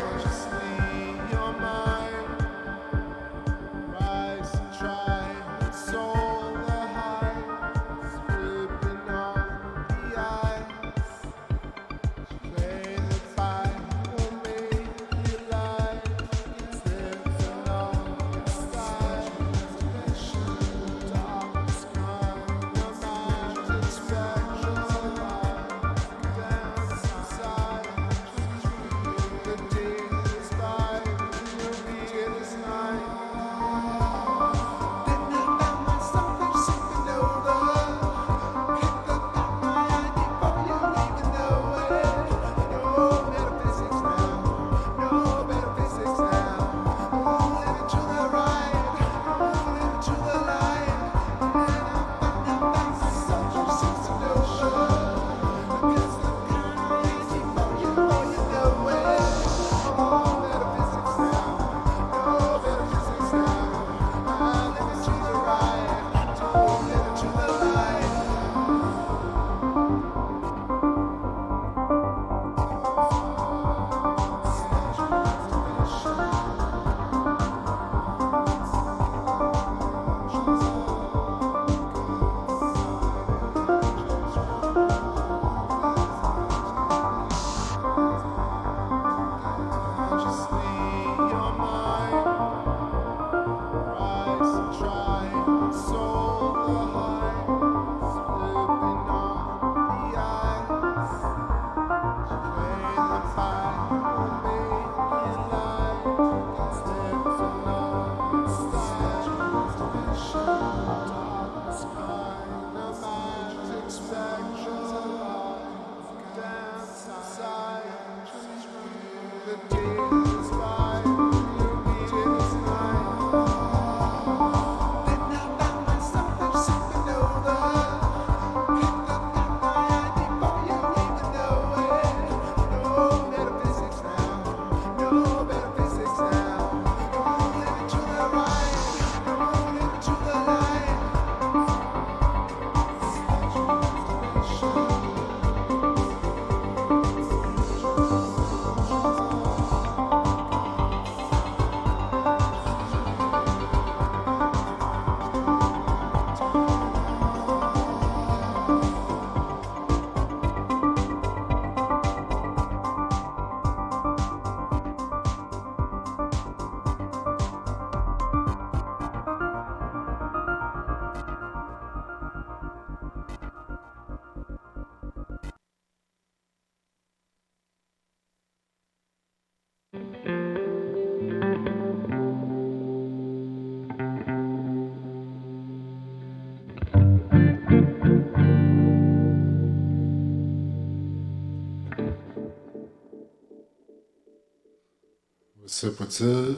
Speaker 1: What's up, what's up?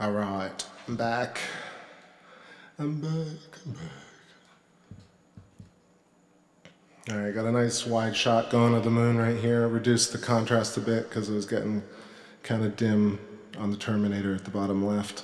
Speaker 1: Alright, I'm back. I'm back. Alright, got a nice wide shot going of the moon right here. Reduced the contrast a bit because it was getting kind of dim on the Terminator at the bottom left.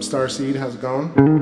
Speaker 1: Starseed, how's it going?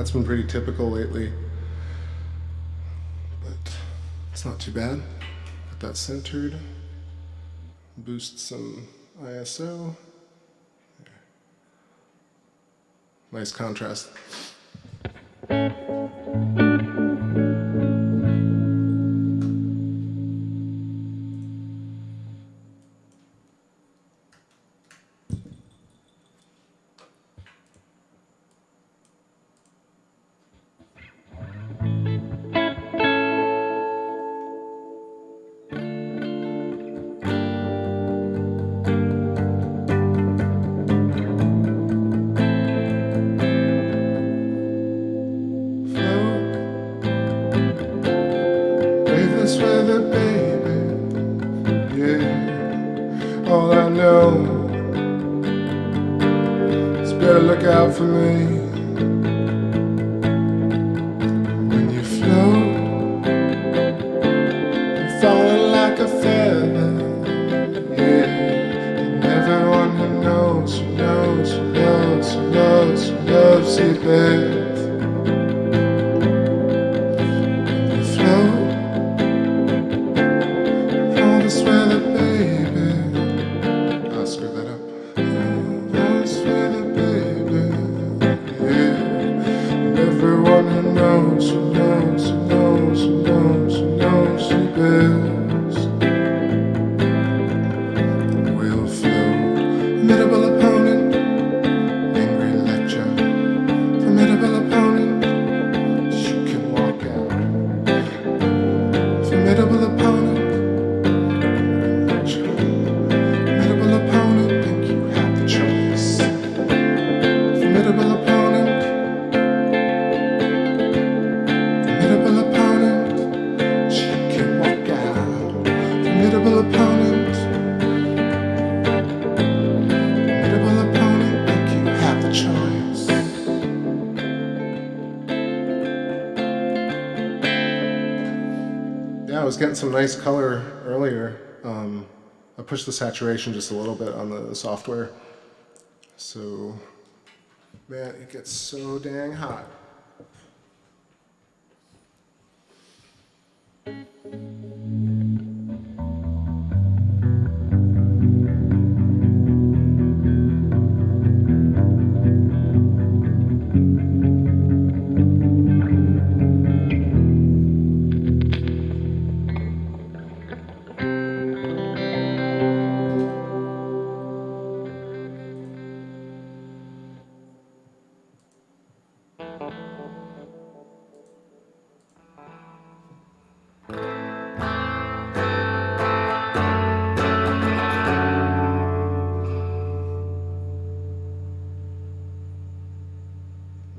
Speaker 1: That's been pretty typical lately. But it's not too bad. Get that centered. Boost some ISO. Nice contrast. All I know is better look out for me. When you float, you're falling like a feather. Yeah, and everyone who knows, who knows, who knows, who knows, who knows it best. When you float, all this weather, baby. Screw that up. Yeah. Everyone who knows, who knows, who knows, who knows, who knows who best. We'll flow. Formidable opponent, angry lecture. Formidable opponent, you can walk out. Formidable opponent. I was getting some nice color earlier. I pushed the saturation just a little bit on the software. So, man, it gets so dang hot.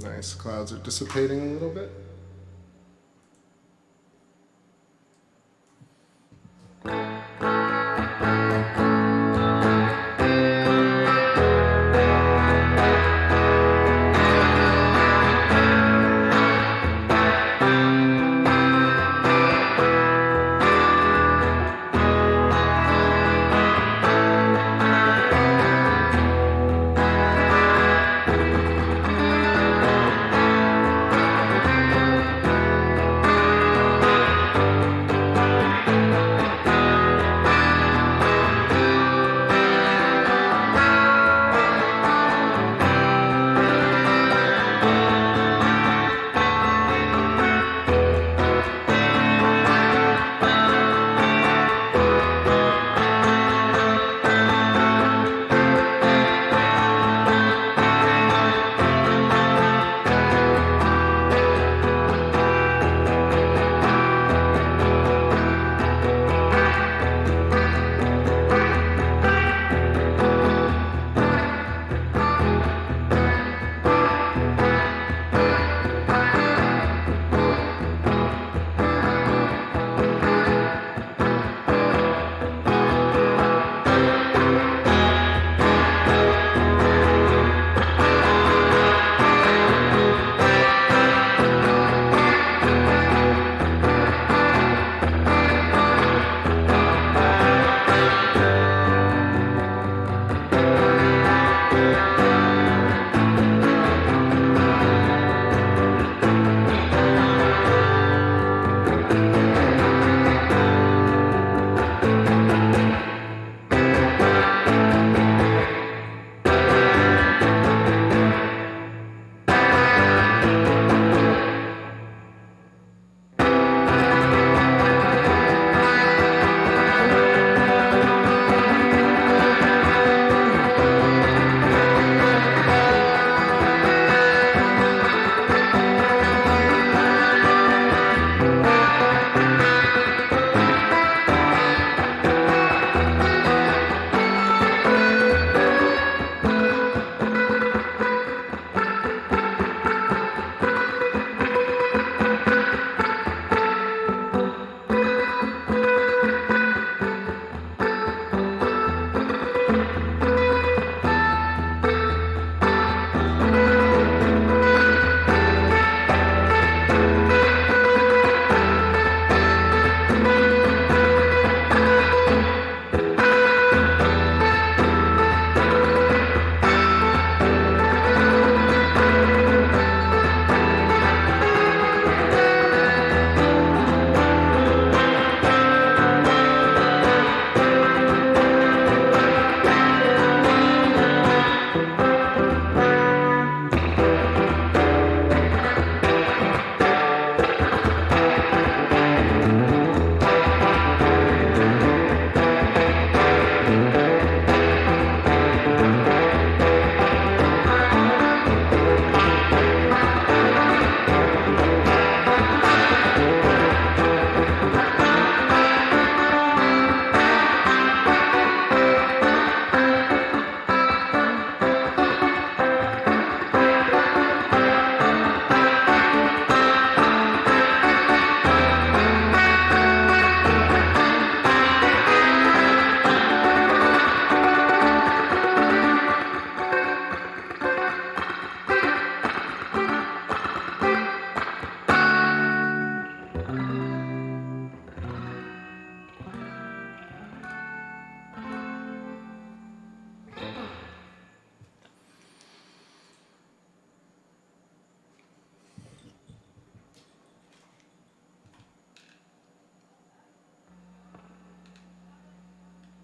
Speaker 1: Nice, clouds are dissipating a little bit.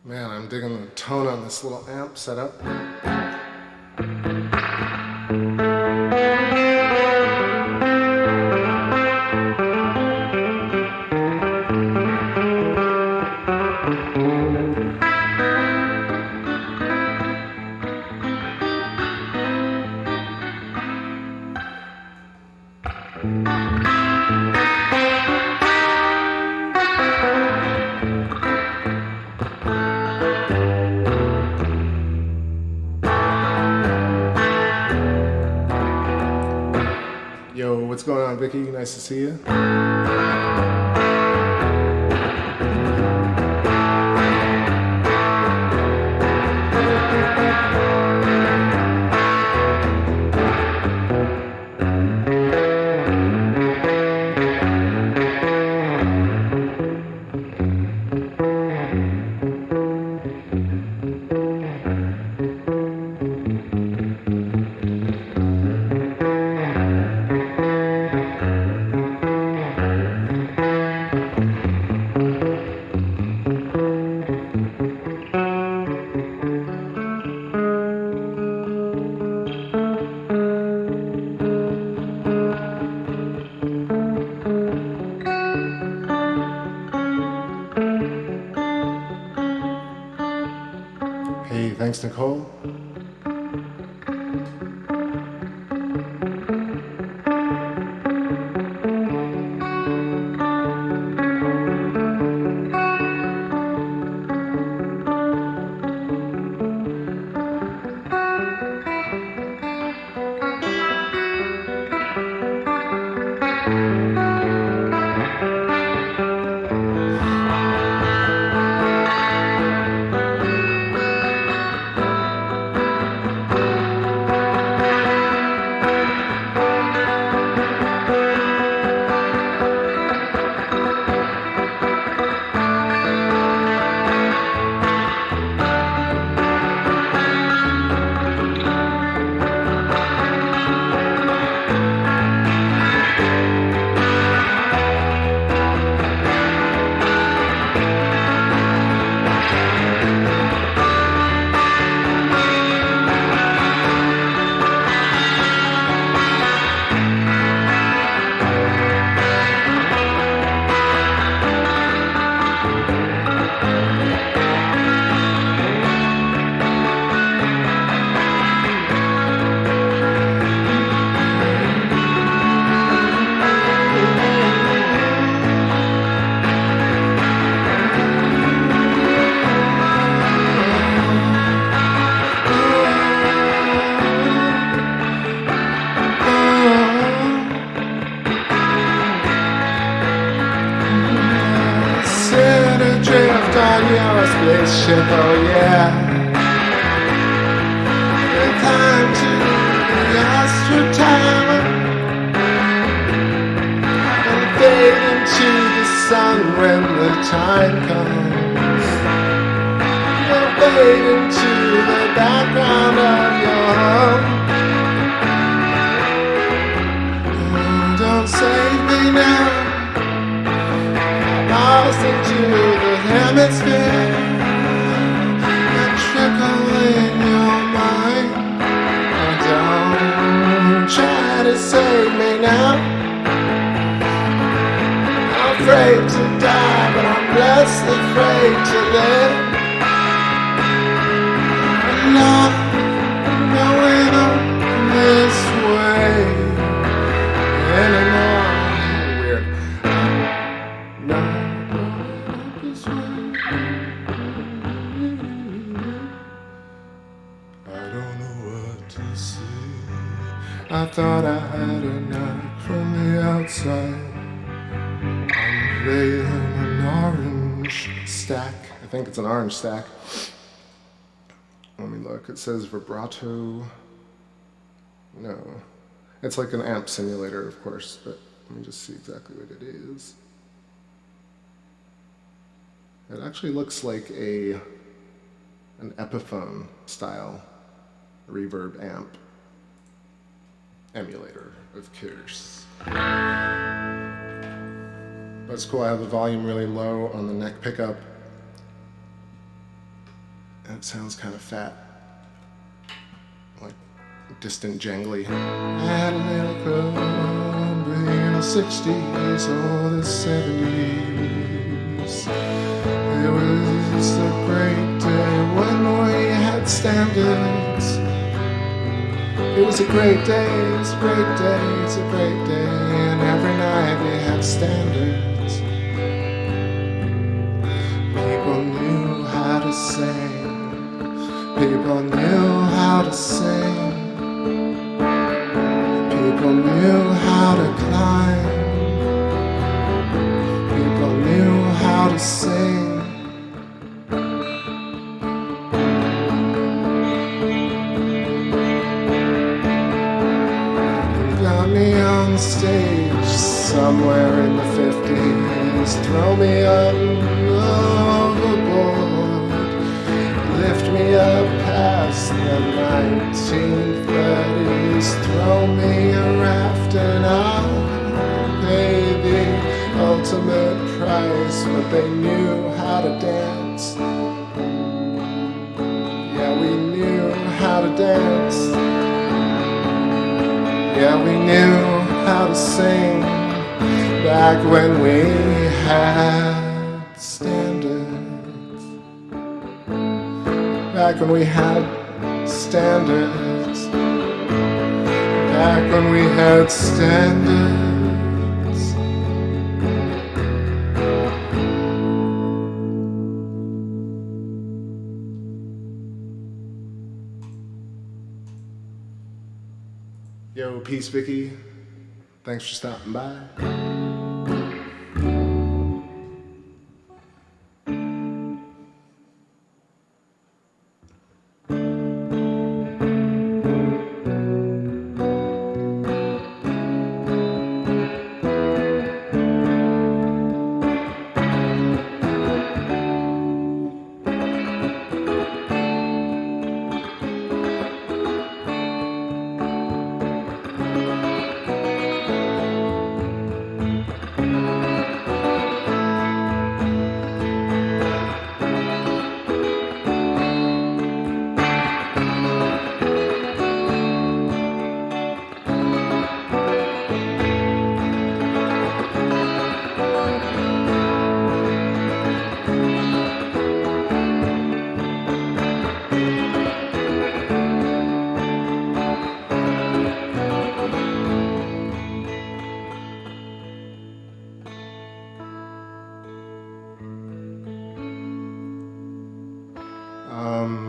Speaker 1: Man, I'm digging the tone on this little amp setup. Yo, what's going on, Vicky? Nice to see you. Hey, thanks, Nicole. Spaceship, oh yeah. The time to the astro timer and fade into the sun when the time comes. You'll fade into the background of your home. Oh, don't save me now. I'm lost into the hemisphere. In your mind, oh, don't try to save me now. I'm afraid to die, but I'm less afraid to live. I'm not going on this way anymore. Weird. No, not this way. I thought I had a knack from the outside. I'm playing an orange stack. I think it's an orange stack. Let me look. It says vibrato. No. It's like an amp simulator, of course, but let me just see exactly what it is. It actually looks like an Epiphone style reverb amp. Emulator, of course. That's cool. I have the volume really low on the neck pickup. And it sounds kind of fat, like distant jangly. I had a little club in the 60s or the 70s. It was a great day when we had standards. It was a great day, it's a great day, it's a great day, and every night we had standards. People knew how to sing, people knew how to sing, people knew how to climb, people knew how to sing. On stage somewhere in the 50s, throw me overboard, lift me up past the 1930s, throw me a raft and I'll pay the ultimate price. But they knew how to dance, yeah, we knew how to dance. Yeah, we knew how to sing back when we had standards. Back when we had standards. Back when we had standards. Yo, peace, Vicky. Thanks for stopping by.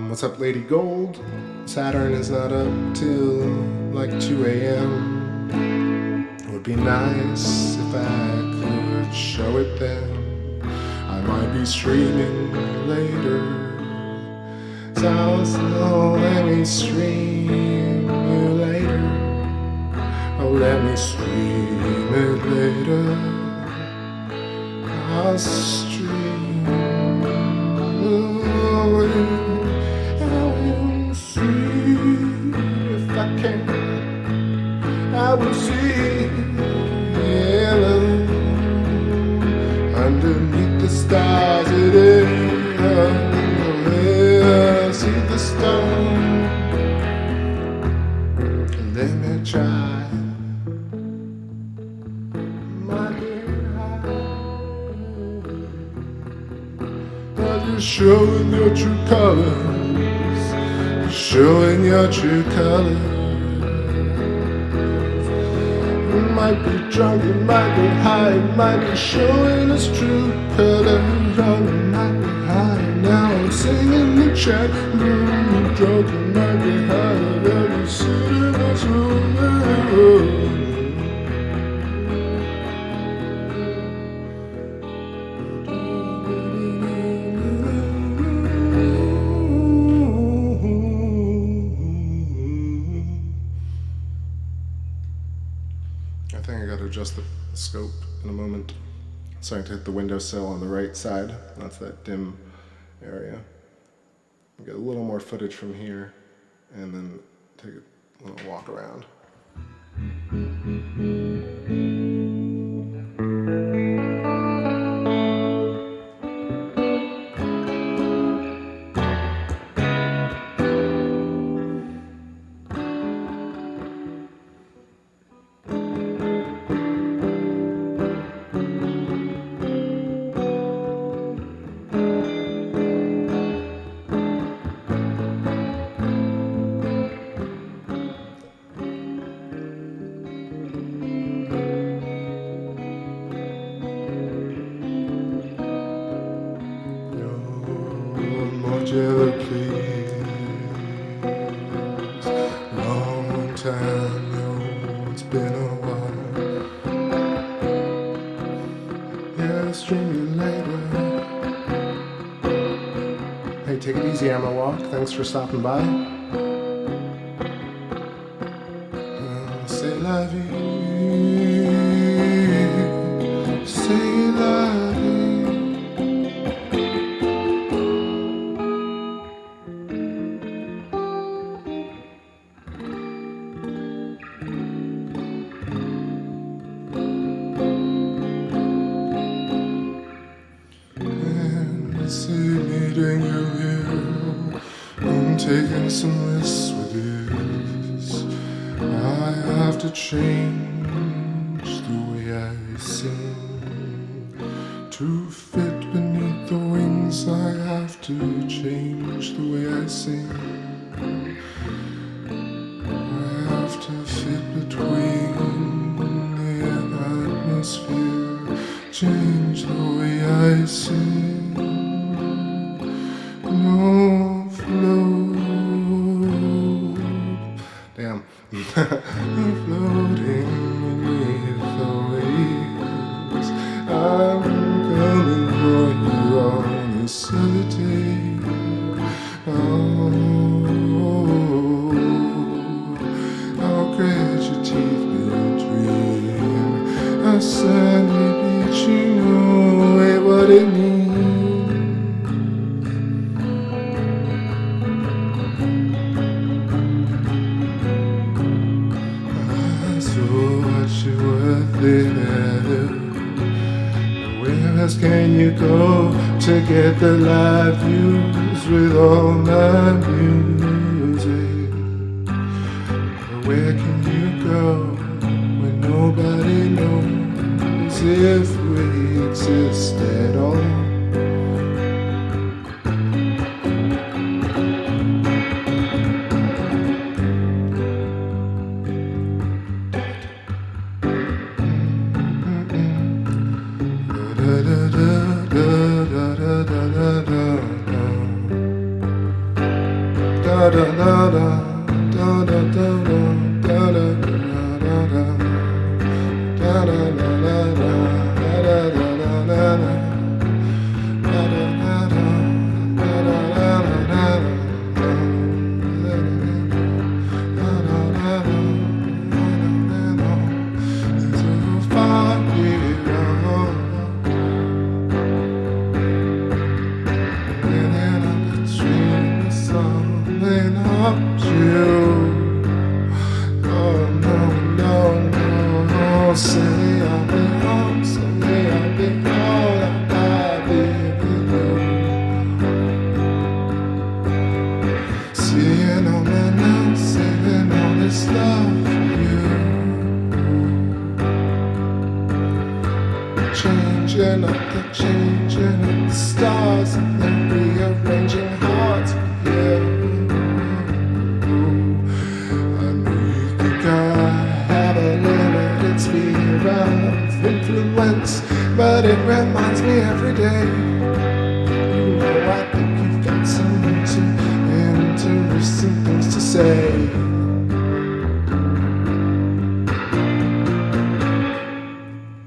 Speaker 1: What's up, Lady Gold? Saturn is not up till like 2 a.m. It would be nice if I could show it then. I might be streaming later. So let me stream you later. Oh, let me stream it later. I'll stream away. If I can, I will see yellow underneath the stars. It is see the stone. Let me try, my dear. Are you showing your true colors? Showing your true colors. You might be drunk, you might be high, you might be showing us true colors. Oh, you might be high, now I'm singing the track. You're drunk, you might be high, now you're singing us true. Adjust the scope in a moment. Starting to hit the windowsill on the right side. That's that dim area. We'll get a little more footage from here and then take a little walk around.
Speaker 2: would you ever please? Long time, yo, it's been a while. Yeah, stream you later.
Speaker 1: Hey, take it easy, Emma Walk. Thanks for stopping by.
Speaker 2: C'est la vie, c'est la vie. And I see meeting you here, I'm taking some risks with this. I have to change the way I sing to fit beneath the wings. I have to change the way I sing. I have to fit between the atmosphere, change the way I sing. No float.
Speaker 1: Damn.
Speaker 2: I'm floating beneath the waves. I'm coming for you on the solitude. Oh, how great your teeth between a sandy beach. You know what it means. Where else can you go to get the live views with all my music? Where can you go when nobody knows if we exist at all? Changing up the stars and then rearranging hearts for you. I know you think I have a limited sphere of influence, but it reminds me every day. You know, I think you've got some interesting things to say.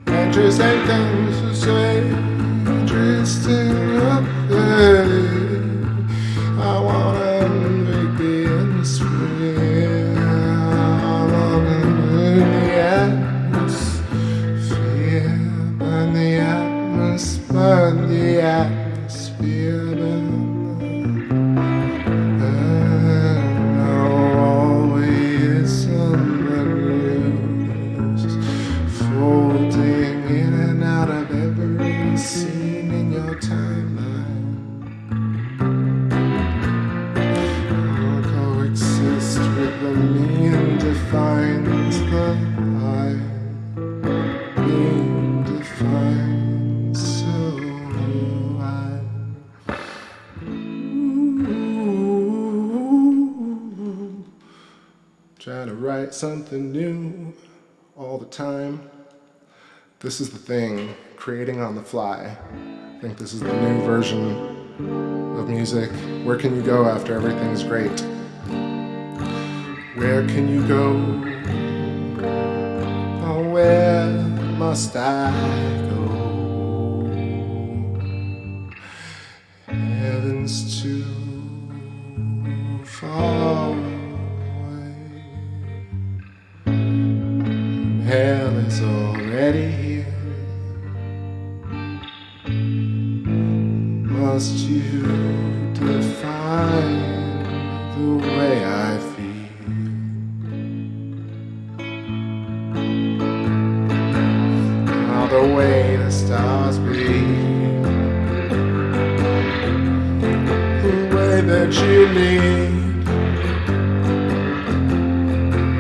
Speaker 2: Interesting things to say, interesting update. I wanna make the atmosphere. I wanna burn the atmosphere, burn the atmosphere, the atmosphere. Always someone new, folding in and out of every scene in your timeline. I'll coexist with the mean defines the I. Being defined so I. Trying to write something new all the time. This is the thing, creating on the fly. I think this is the new version
Speaker 1: of music. Where can you go after everything's great? Where can you go? Oh, where must I go? Heaven's too far away. Hell is already here. Must you define the way I feel? All the way the stars bleed, the way that you lead,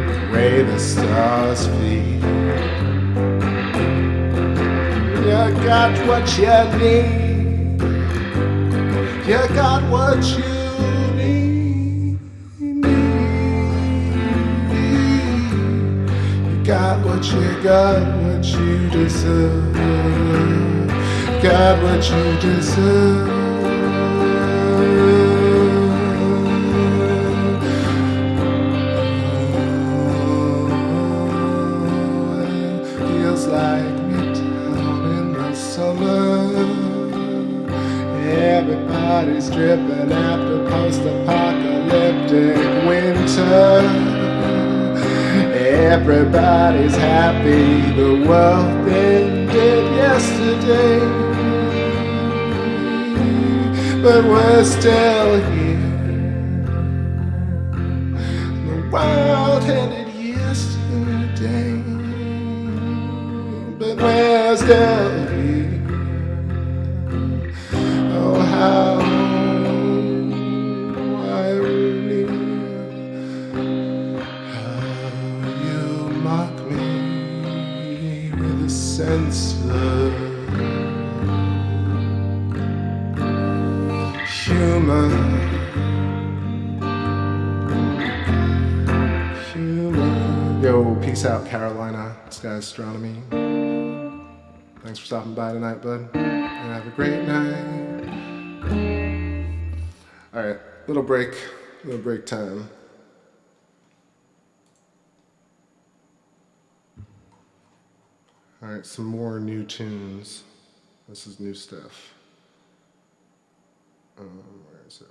Speaker 1: the way the stars flee. You got what you need. You got what you need. You got what you deserve. Got what you deserve. Feels like midtown in the summer. Everybody's dripping after post-apocalyptic winter. Everybody's happy the world ended yesterday, but we're still here. The world ended yesterday, but we're still here. Oh, how irony, how you mock me with a sense of humor. Yo, peace out, Carolina. Sky Astronomy. Thanks for stopping by tonight, bud. And have a great night. All right, little break time. All right, some more new tunes. This is new stuff. Where is it?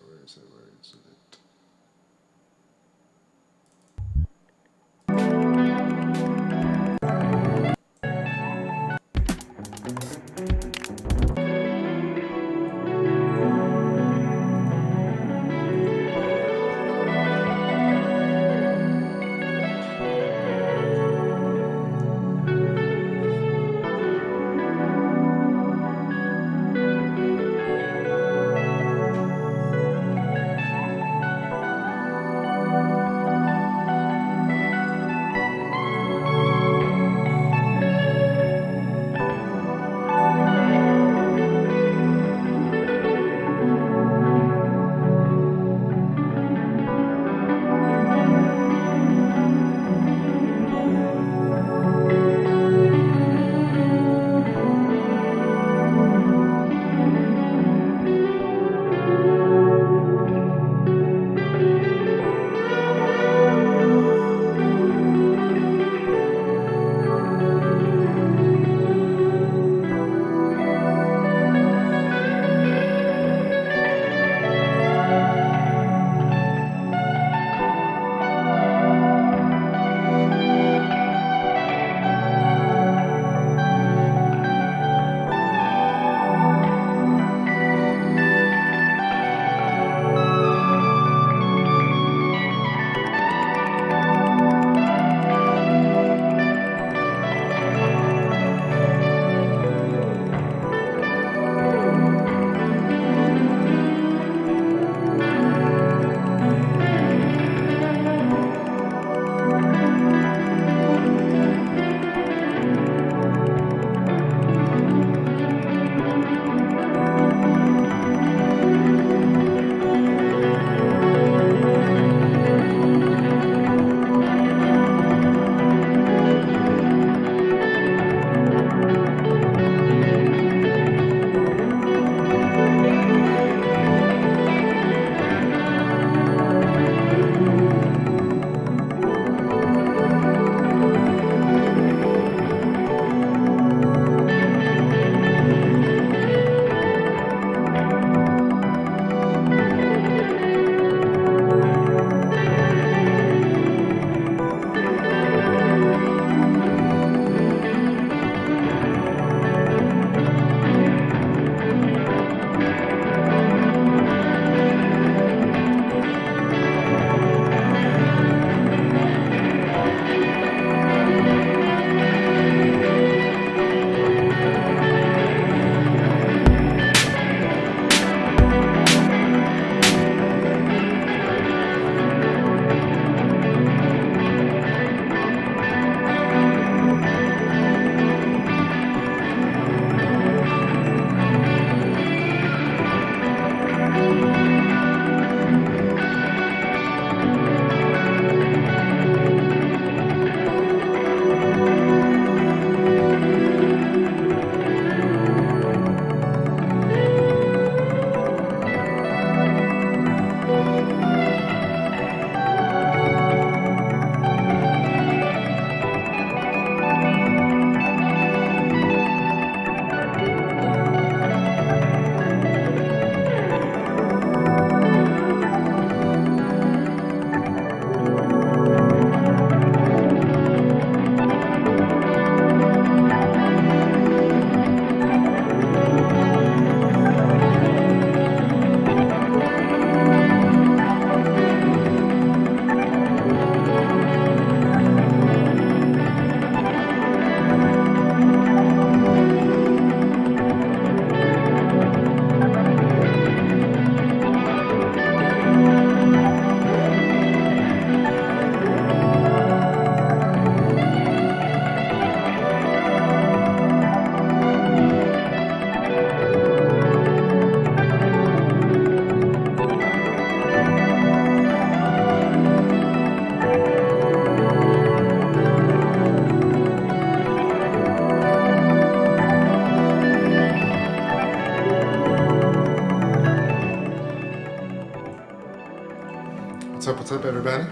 Speaker 1: What's up, everybody?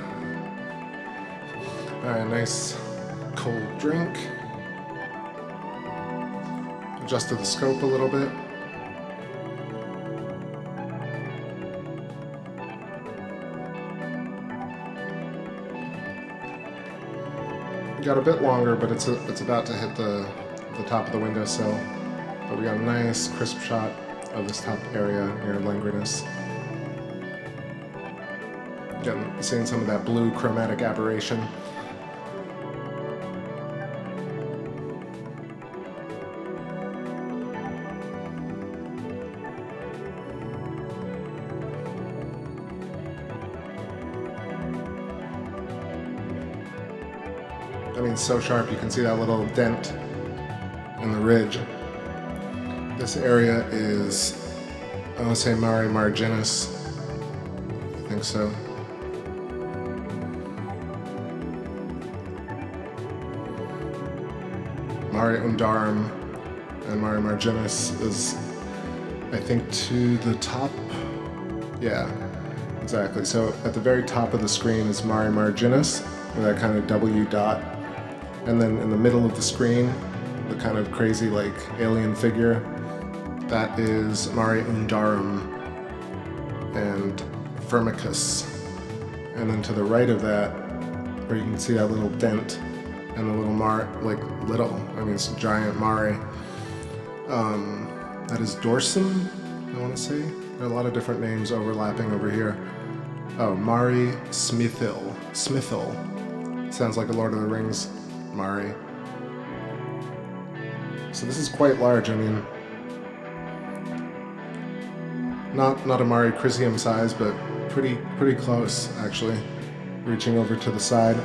Speaker 1: Alright, nice cold drink. Adjusted the scope a little bit. Got a bit longer, but it's about to hit the top of the windowsill. But we got a nice crisp shot of this top area near Langrenus. Seeing some of that blue chromatic aberration. I mean, so sharp, you can see that little dent in the ridge. This area is, I want to say Mare Marginis. I think so. Mare Undarum and Mare Marginis is, I think, to the top. Yeah, exactly. So at the very top of the screen is Mare Marginis, with that kind of W dot. And then in the middle of the screen, the kind of crazy, like, alien figure, that is Mare Undarum and Firmicus. And then to the right of that, where you can see that little dent and the little I mean, it's a giant Mare. That is Dorsum, I want to say. There are a lot of different names overlapping over here. Oh, Mare Smithil. Sounds like a Lord of the Rings Mare. So this is quite large. I mean, not a Mare Crisium size, but pretty close actually, reaching over to the side.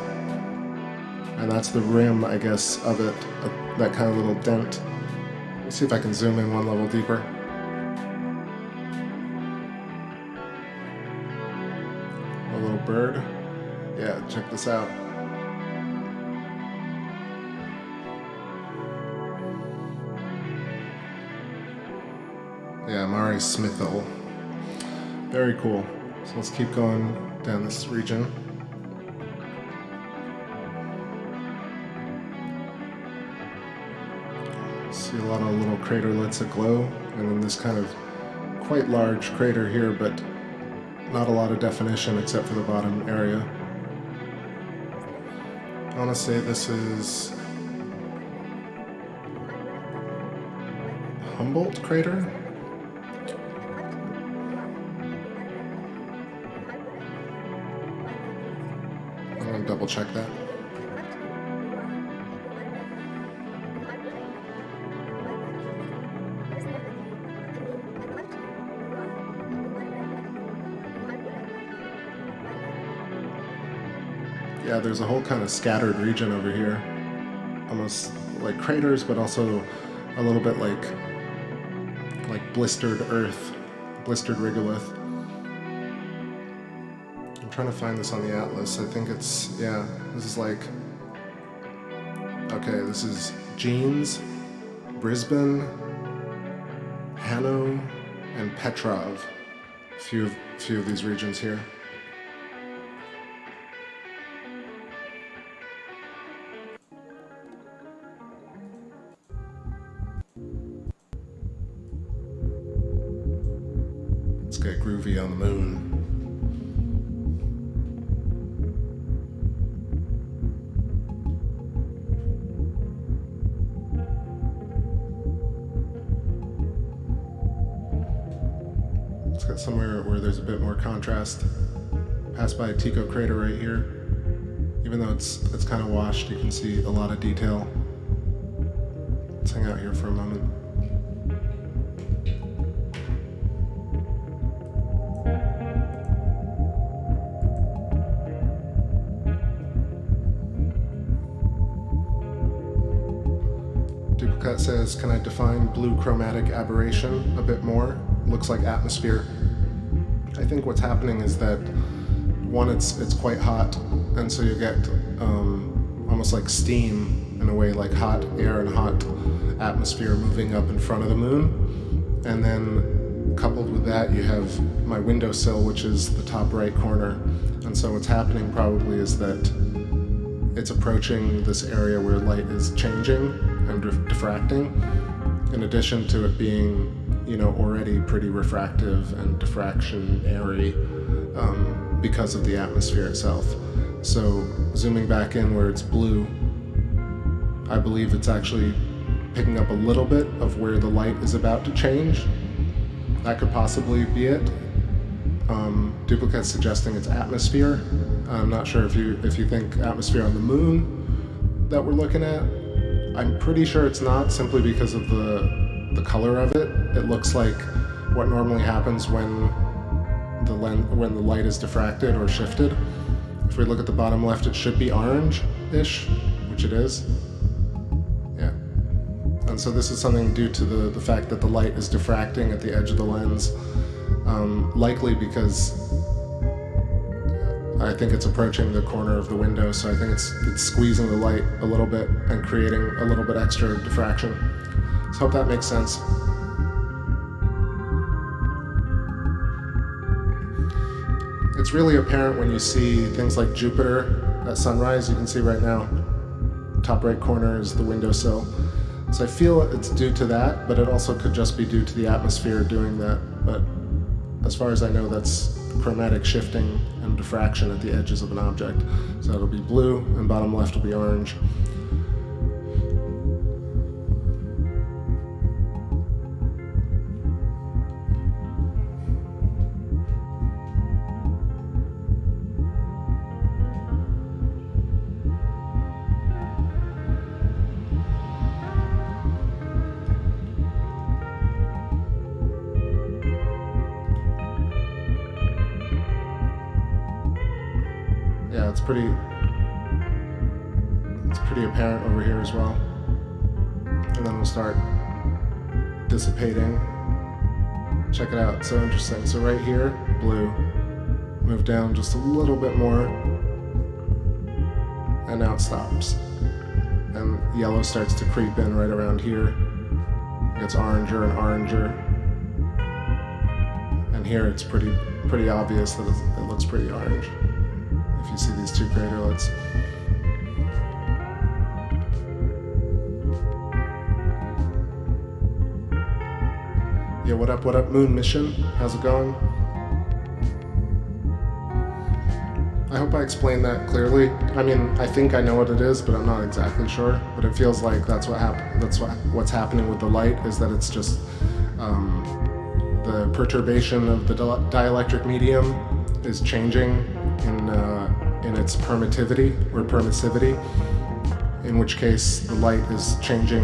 Speaker 1: And that's the rim, I guess, of it, that kind of little dent. Let's see if I can zoom in one level deeper. A little bird. Yeah, check this out. Yeah, Mare Smithil. Very cool. So let's keep going down this region. See a lot of little craterlets aglow, and then this kind of quite large crater here, but not a lot of definition except for the bottom area. I want to say this is Humboldt crater? I'm going to double check that. Yeah, there's a whole kind of scattered region over here. Almost like craters, but also a little bit like blistered earth, blistered regolith. I'm trying to find this on the atlas. I think it's, yeah, this is like, okay, this is Jeans, Brisbane, Hanno, and Petrov. A few of these regions here. Let's get groovy on the moon. Let's get somewhere where there's a bit more contrast. Pass by a Tycho crater right here. Even though it's kind of washed, you can see a lot of detail. Let's hang out here for a moment. Duplicate says, can I define blue chromatic aberration a bit more? Looks like atmosphere. I think what's happening is that, one, it's quite hot, and so you get almost like steam in a way, like hot air and hot atmosphere moving up in front of the moon. And then coupled with that, you have my windowsill, which is the top right corner, And so what's happening probably is that it's approaching this area where light is changing and diffracting, in addition to it being, already pretty refractive and diffraction-airy because of the atmosphere itself. So zooming back in where it's blue, I believe it's actually picking up a little bit of where the light is about to change. That could possibly be it. Duplicate suggesting it's atmosphere. I'm not sure if you think atmosphere on the moon that we're looking at. I'm pretty sure it's not, simply because of the color of it. It looks like what normally happens when the light is diffracted or shifted. If we look at the bottom left, it should be orange-ish, which it is. Yeah. And so this is something due to the fact that the light is diffracting at the edge of the lens, likely because I think it's approaching the corner of the window, so I think it's squeezing the light a little bit and creating a little bit extra diffraction. So hope that makes sense. It's really apparent when you see things like Jupiter at sunrise. You can see right now, top right corner is the windowsill. So I feel it's due to that, but it also could just be due to the atmosphere doing that. But as far as I know, that's chromatic shifting and diffraction at the edges of an object. So it'll be blue, and bottom left will be orange. Yeah, it's pretty apparent over here as well. And then we'll start dissipating. Check it out, so interesting. So right here, blue. Move down just a little bit more, and now it stops. And yellow starts to creep in right around here. It gets oranger and oranger. And here it's pretty obvious that it looks pretty orange, if you see these two craterlets. Yeah, what up, Moon Mission? How's it going? I hope I explained that clearly. I mean, I think I know what it is, but I'm not exactly sure. But it feels like that's what happened. What's happening with the light is that it's just the perturbation of the dielectric medium is changing in its permittivity or permissivity, in which case the light is changing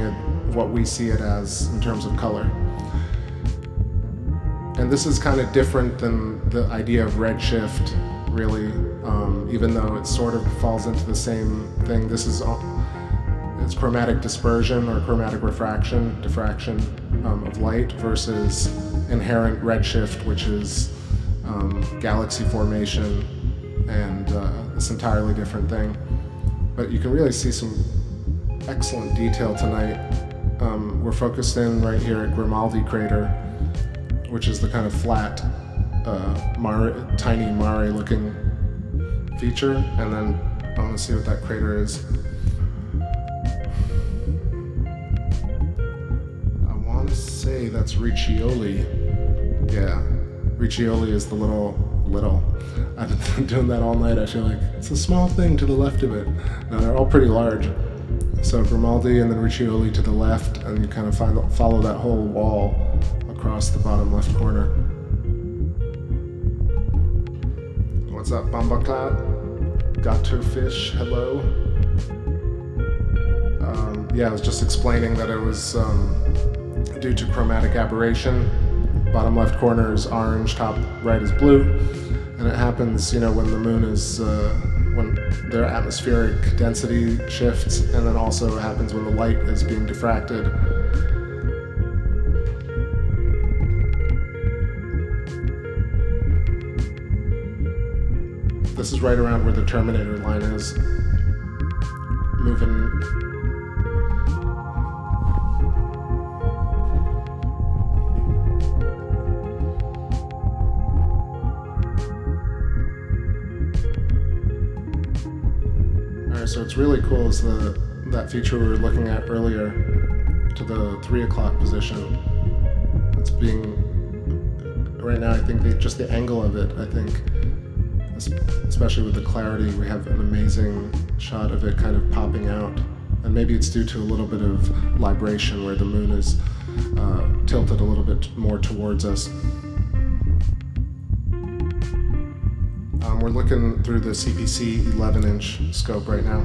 Speaker 1: what we see it as in terms of color. And this is kind of different than the idea of redshift, really, even though it sort of falls into the same thing. It's chromatic dispersion or chromatic diffraction of light versus inherent redshift, which is galaxy formation, and this entirely different thing. But you can really see some excellent detail tonight. We're focused in right here at Grimaldi crater, which is the kind of flat, tiny mare-looking feature. And then I want to see what that crater is. I want to say that's Riccioli. Yeah, Riccioli is the little. I've been doing that all night. I feel like it's a small thing to the left of it. No, they're all pretty large. So Grimaldi and then Riccioli to the left, and you kind of follow that whole wall across the bottom left corner. What's up, Bombaclat? GOTO fish, hello. Yeah, I was just explaining that it was due to chromatic aberration. Bottom left corner is orange, top right is blue. And it happens, when the moon is, when their atmospheric density shifts, and then also it happens when the light is being diffracted. This is right around where the Terminator line is. Moving. So it's really cool is that feature we were looking at earlier to the 3 o'clock position. It's being, right now I think just the angle of it, I think, especially with the clarity, we have an amazing shot of it kind of popping out. And maybe it's due to a little bit of libration where the moon is tilted a little bit more towards us. We're looking through the CPC 11-inch scope right now.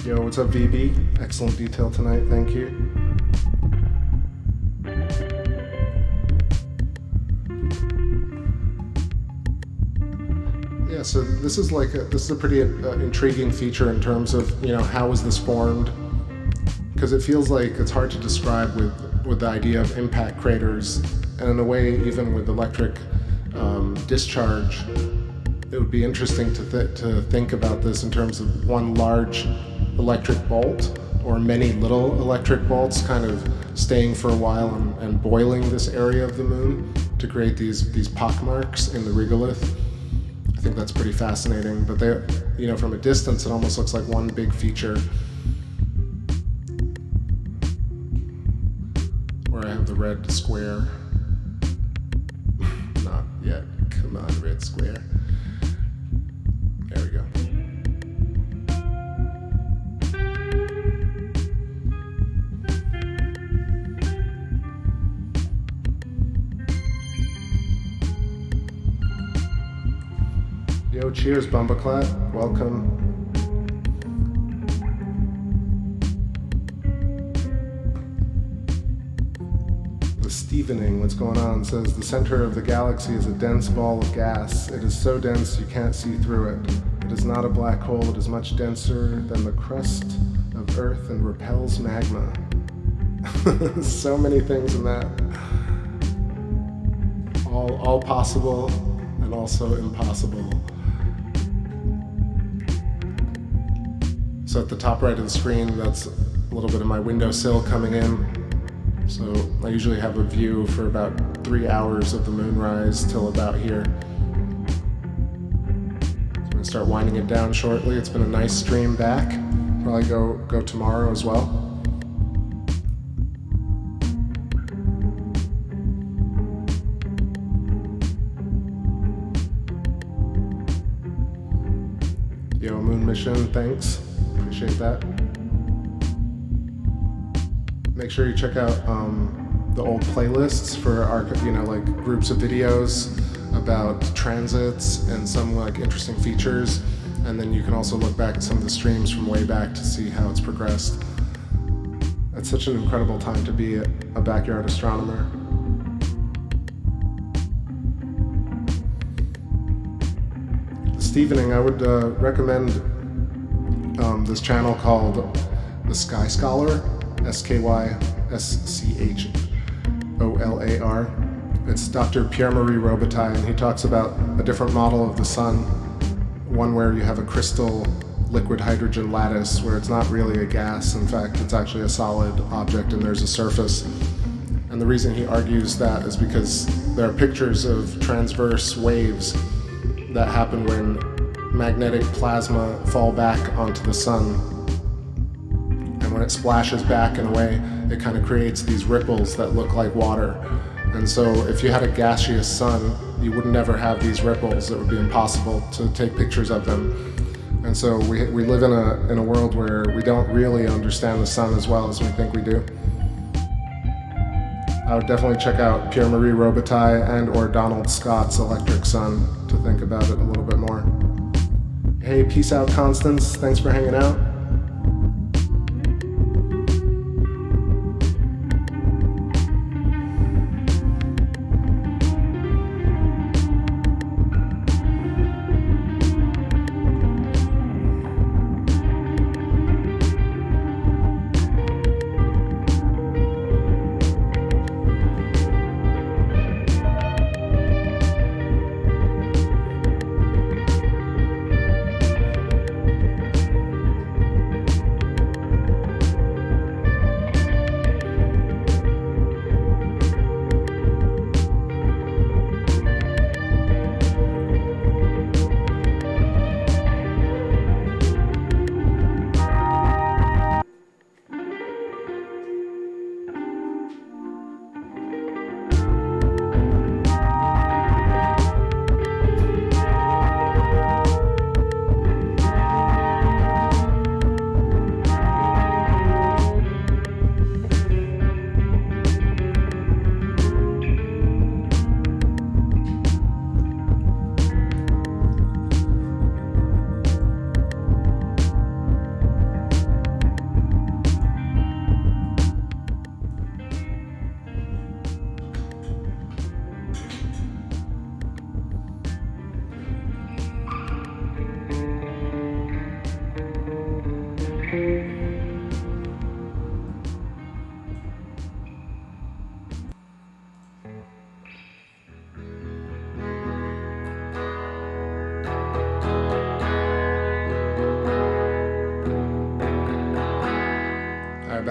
Speaker 1: Yo, what's up, VB? Excellent detail tonight, thank you. Yeah, so this is a pretty intriguing feature in terms of, how was this formed? Because it feels like it's hard to describe with the idea of impact craters, and in a way, even with electric discharge, it would be interesting to think about this in terms of one large electric bolt or many little electric bolts kind of staying for a while and boiling this area of the moon to create these pockmarks in the regolith. I think that's pretty fascinating, but from a distance, it almost looks like one big feature. Where I have the red square. Not yet. Come on, red square. There we go. Yo, cheers, Bumbaclat. Welcome. Stevening, what's going on, says the center of the galaxy is a dense ball of gas. It is so dense you can't see through it. It is not a black hole. It is much denser than the crust of Earth and repels magma. So many things in that. All possible and also impossible. So at the top right of the screen, that's a little bit of my windowsill coming in. So I usually have a view for about 3 hours of the moonrise till about here. So I'm gonna start winding it down shortly. It's been a nice stream back. Probably go tomorrow as well. Yo, Moon Mission, thanks. Appreciate that. Make sure you check out the old playlists for our, groups of videos about transits and some interesting features. And then you can also look back at some of the streams from way back to see how it's progressed. It's such an incredible time to be a backyard astronomer. Stevening, I would recommend this channel called The Sky Scholar. SkyScholar. It's Dr. Pierre-Marie Robitaille, and he talks about a different model of the sun, one where you have a crystal liquid hydrogen lattice where it's not really a gas. In fact, it's actually a solid object and there's a surface. And the reason he argues that is because there are pictures of transverse waves that happen when magnetic plasma fall back onto the sun. When it splashes back in a way, it kind of creates these ripples that look like water. And so if you had a gaseous sun, you would never have these ripples. It would be impossible to take pictures of them. And so we live in a world where we don't really understand the sun as well as we think we do. I would definitely check out Pierre-Marie Robitaille and or Donald Scott's Electric Sun to think about it a little bit more. Hey, peace out, Constance. Thanks for hanging out.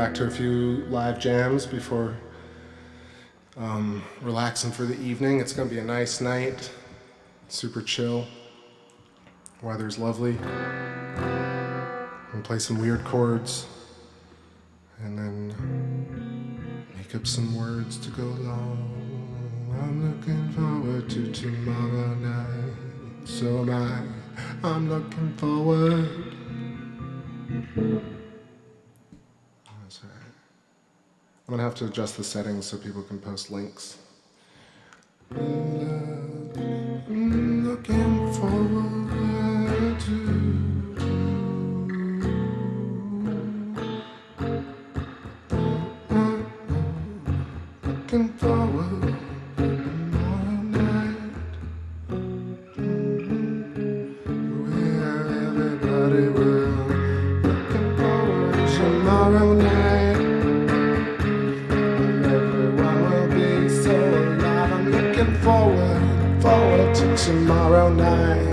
Speaker 1: back to a few live jams before relaxing for the evening. It's going to be a nice night, super chill. Weather's lovely. I'm going to play some weird chords and then make up some words to go along. I'm looking forward to tomorrow night. So am I. I'm looking forward. That's all right. I'm gonna have to adjust the settings so people can post links. I'm looking forward to. Looking forward tomorrow night, where everybody will. Looking forward tomorrow night, everyone will be so alive. I'm looking forward to tomorrow night,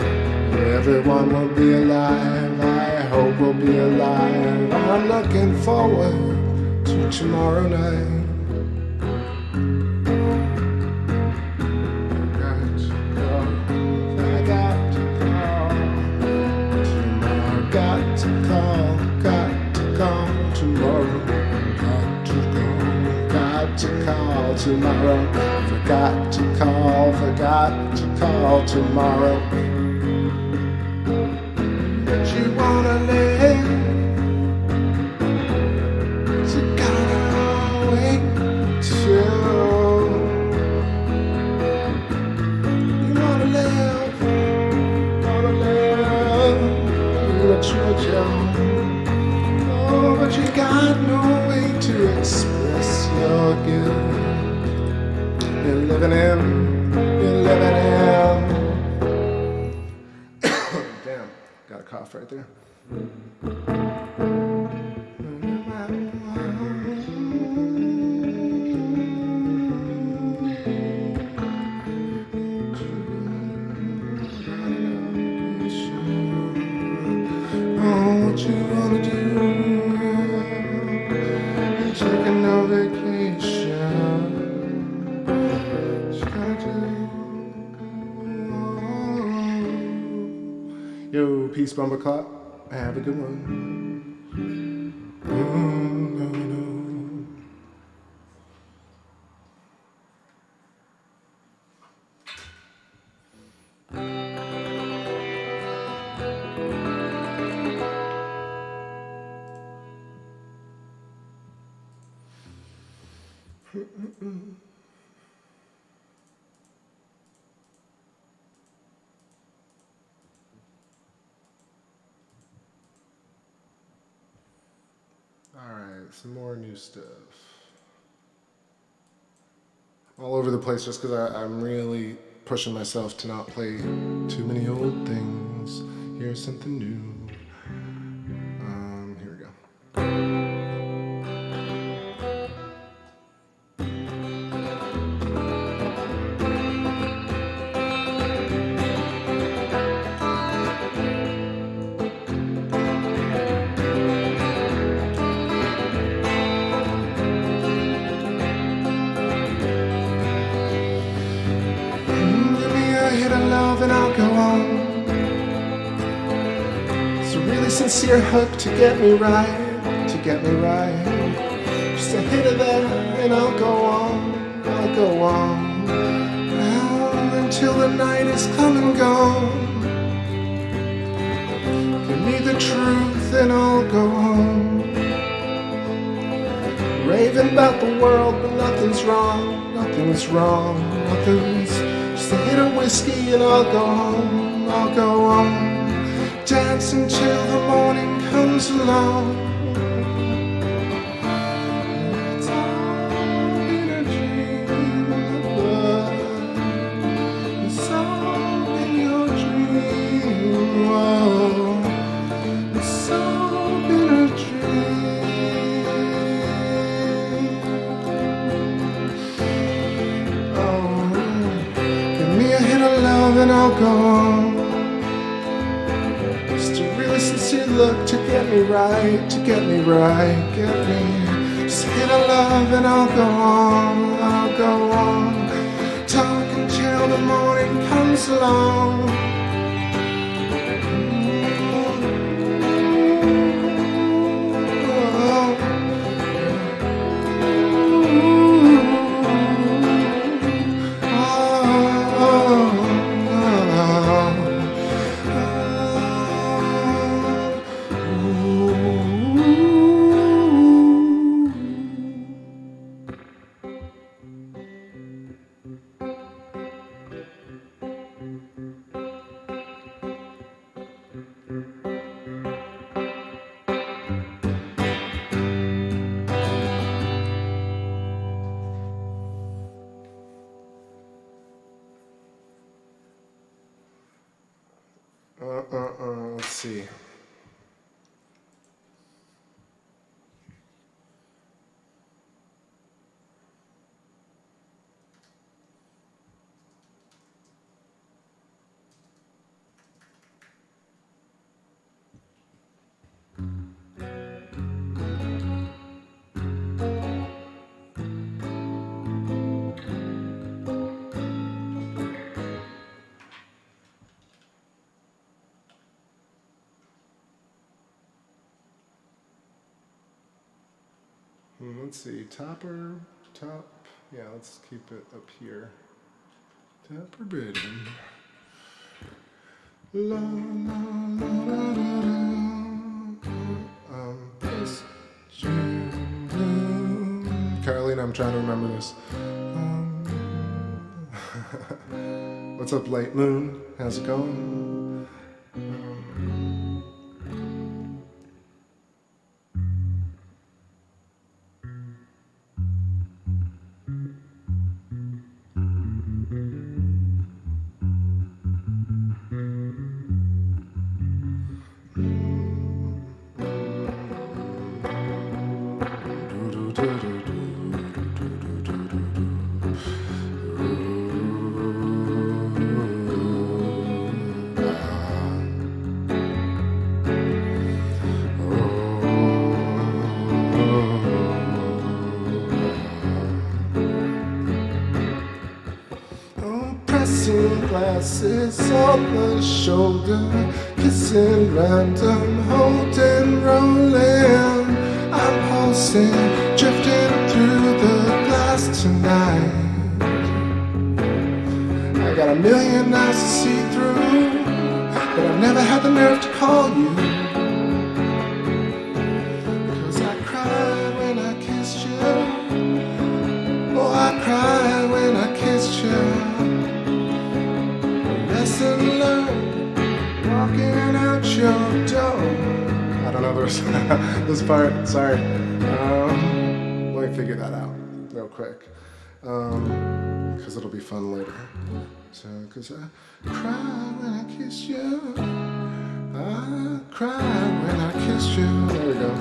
Speaker 1: where everyone will be alive. I hope we'll be alive. I'm looking forward to tomorrow night. Tomorrow, forgot to call tomorrow. But you wanna live, so you gotta wait till you wanna live, but you're young. Oh, but you got no way to express your guilt. You're living in. Damn, got a cough right there. Oh, what you wanna do? You're taking no vacation. Yo, peace, Bumbleclot. Have a good one. Alright, some more new stuff. All over the place just because I'm really pushing myself to not play too many old things. Here's something new. Here we go. And I'll go on. It's a really sincere hook to get me right. Just a hit of that and I'll go on. Well, until the night is come and gone. Give me the truth and I'll go home. Raving about the world, but nothing's wrong. Just a hit of whiskey and I'll go home. Dance until the morning comes along. It's all in a dream, but it's all in your dream. Whoa. It's all in a dream. Oh. And I'll go on. Just a really sincere look to get me right,
Speaker 2: Say the love and I'll go on, talking till the morning comes along. Let's see. Let's see, top. Yeah, let's keep it up here. Top or bottom. La la la la la. This June. Caroline, I'm trying to remember this. What's up, late moon? How's it going? Glasses on the shoulder, kissing random, holding, rolling. I'm pulsing, drifting through the glass tonight. I got a million eyes to see through, but I've never had the nerve to call you. Cause I cried when I kissed you. Oh, I cried when I kissed you. Lesson learned, walking out your door. I don't know this part, sorry. Let me figure that out real quick. Because it'll be fun later. So, cause I cried when I kissed you. I cried when I kissed you. There we go.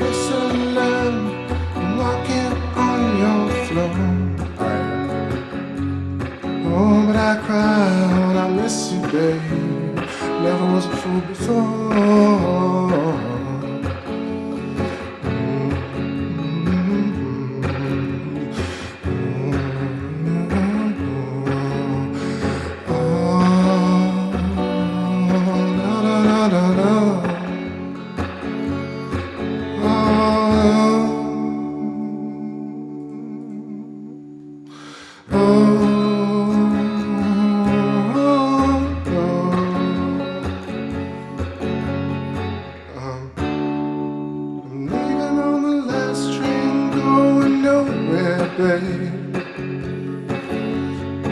Speaker 2: Lesson learned, walking on your floor. Oh, but I cry when I miss you, babe. Never was a fool before.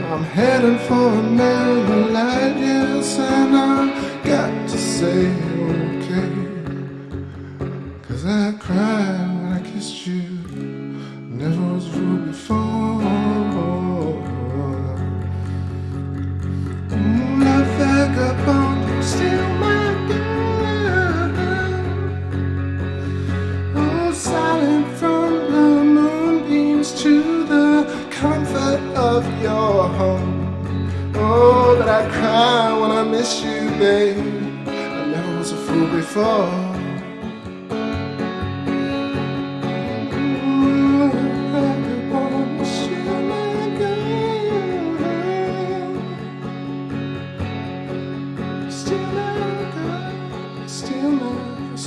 Speaker 2: I'm heading for a million light years, and I got to say okay. Cause I cried when I kissed you. Never was rude before. Love vagabond, still my girl. Oh, silent from the moonbeams to the comfort of your home. Oh, but I cry when I miss you, babe. I never was a fool before.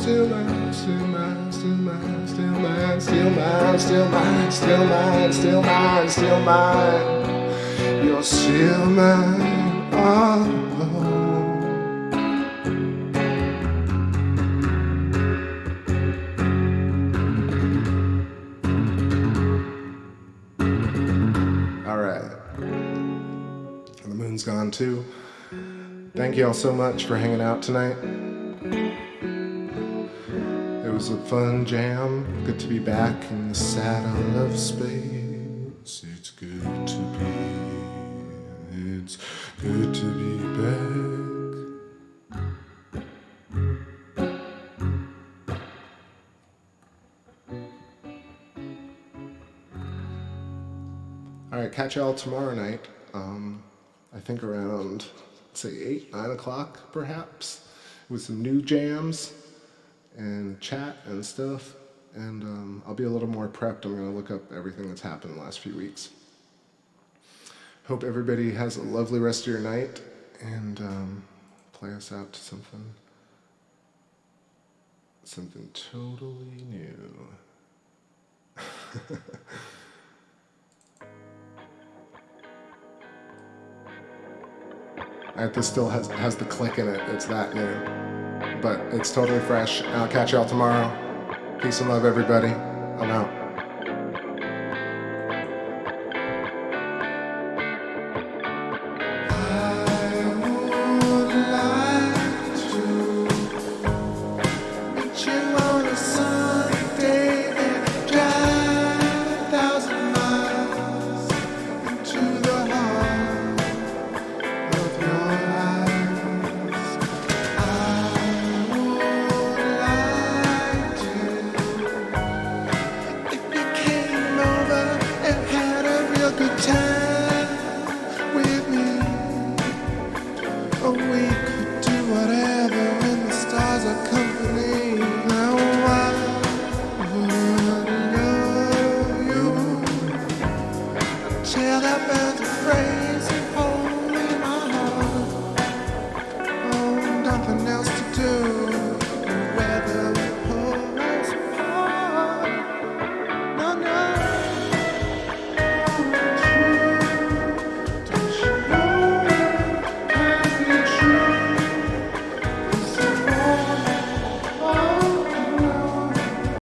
Speaker 1: still mine, still mine, still mine, still mine, still mine, still mine, still mine, still mine, still mine. You're still mine. Oh. Gone too. Thank you all so much for hanging out tonight. It was a fun jam. Good to be back in the saddle of space. It's good to be. It's good to be back. All right, catch y'all tomorrow night. I think around, say, 8, 9 o'clock, perhaps, with some new jams and chat and stuff. And I'll be a little more prepped. I'm going to look up everything that's happened in the last few weeks. Hope everybody has a lovely rest of your night, and play us out to something totally new. This still has the click in it. It's that new. But it's totally fresh. I'll catch y'all tomorrow. Peace and love, everybody. I'm out.
Speaker 2: Tell that man's afraid.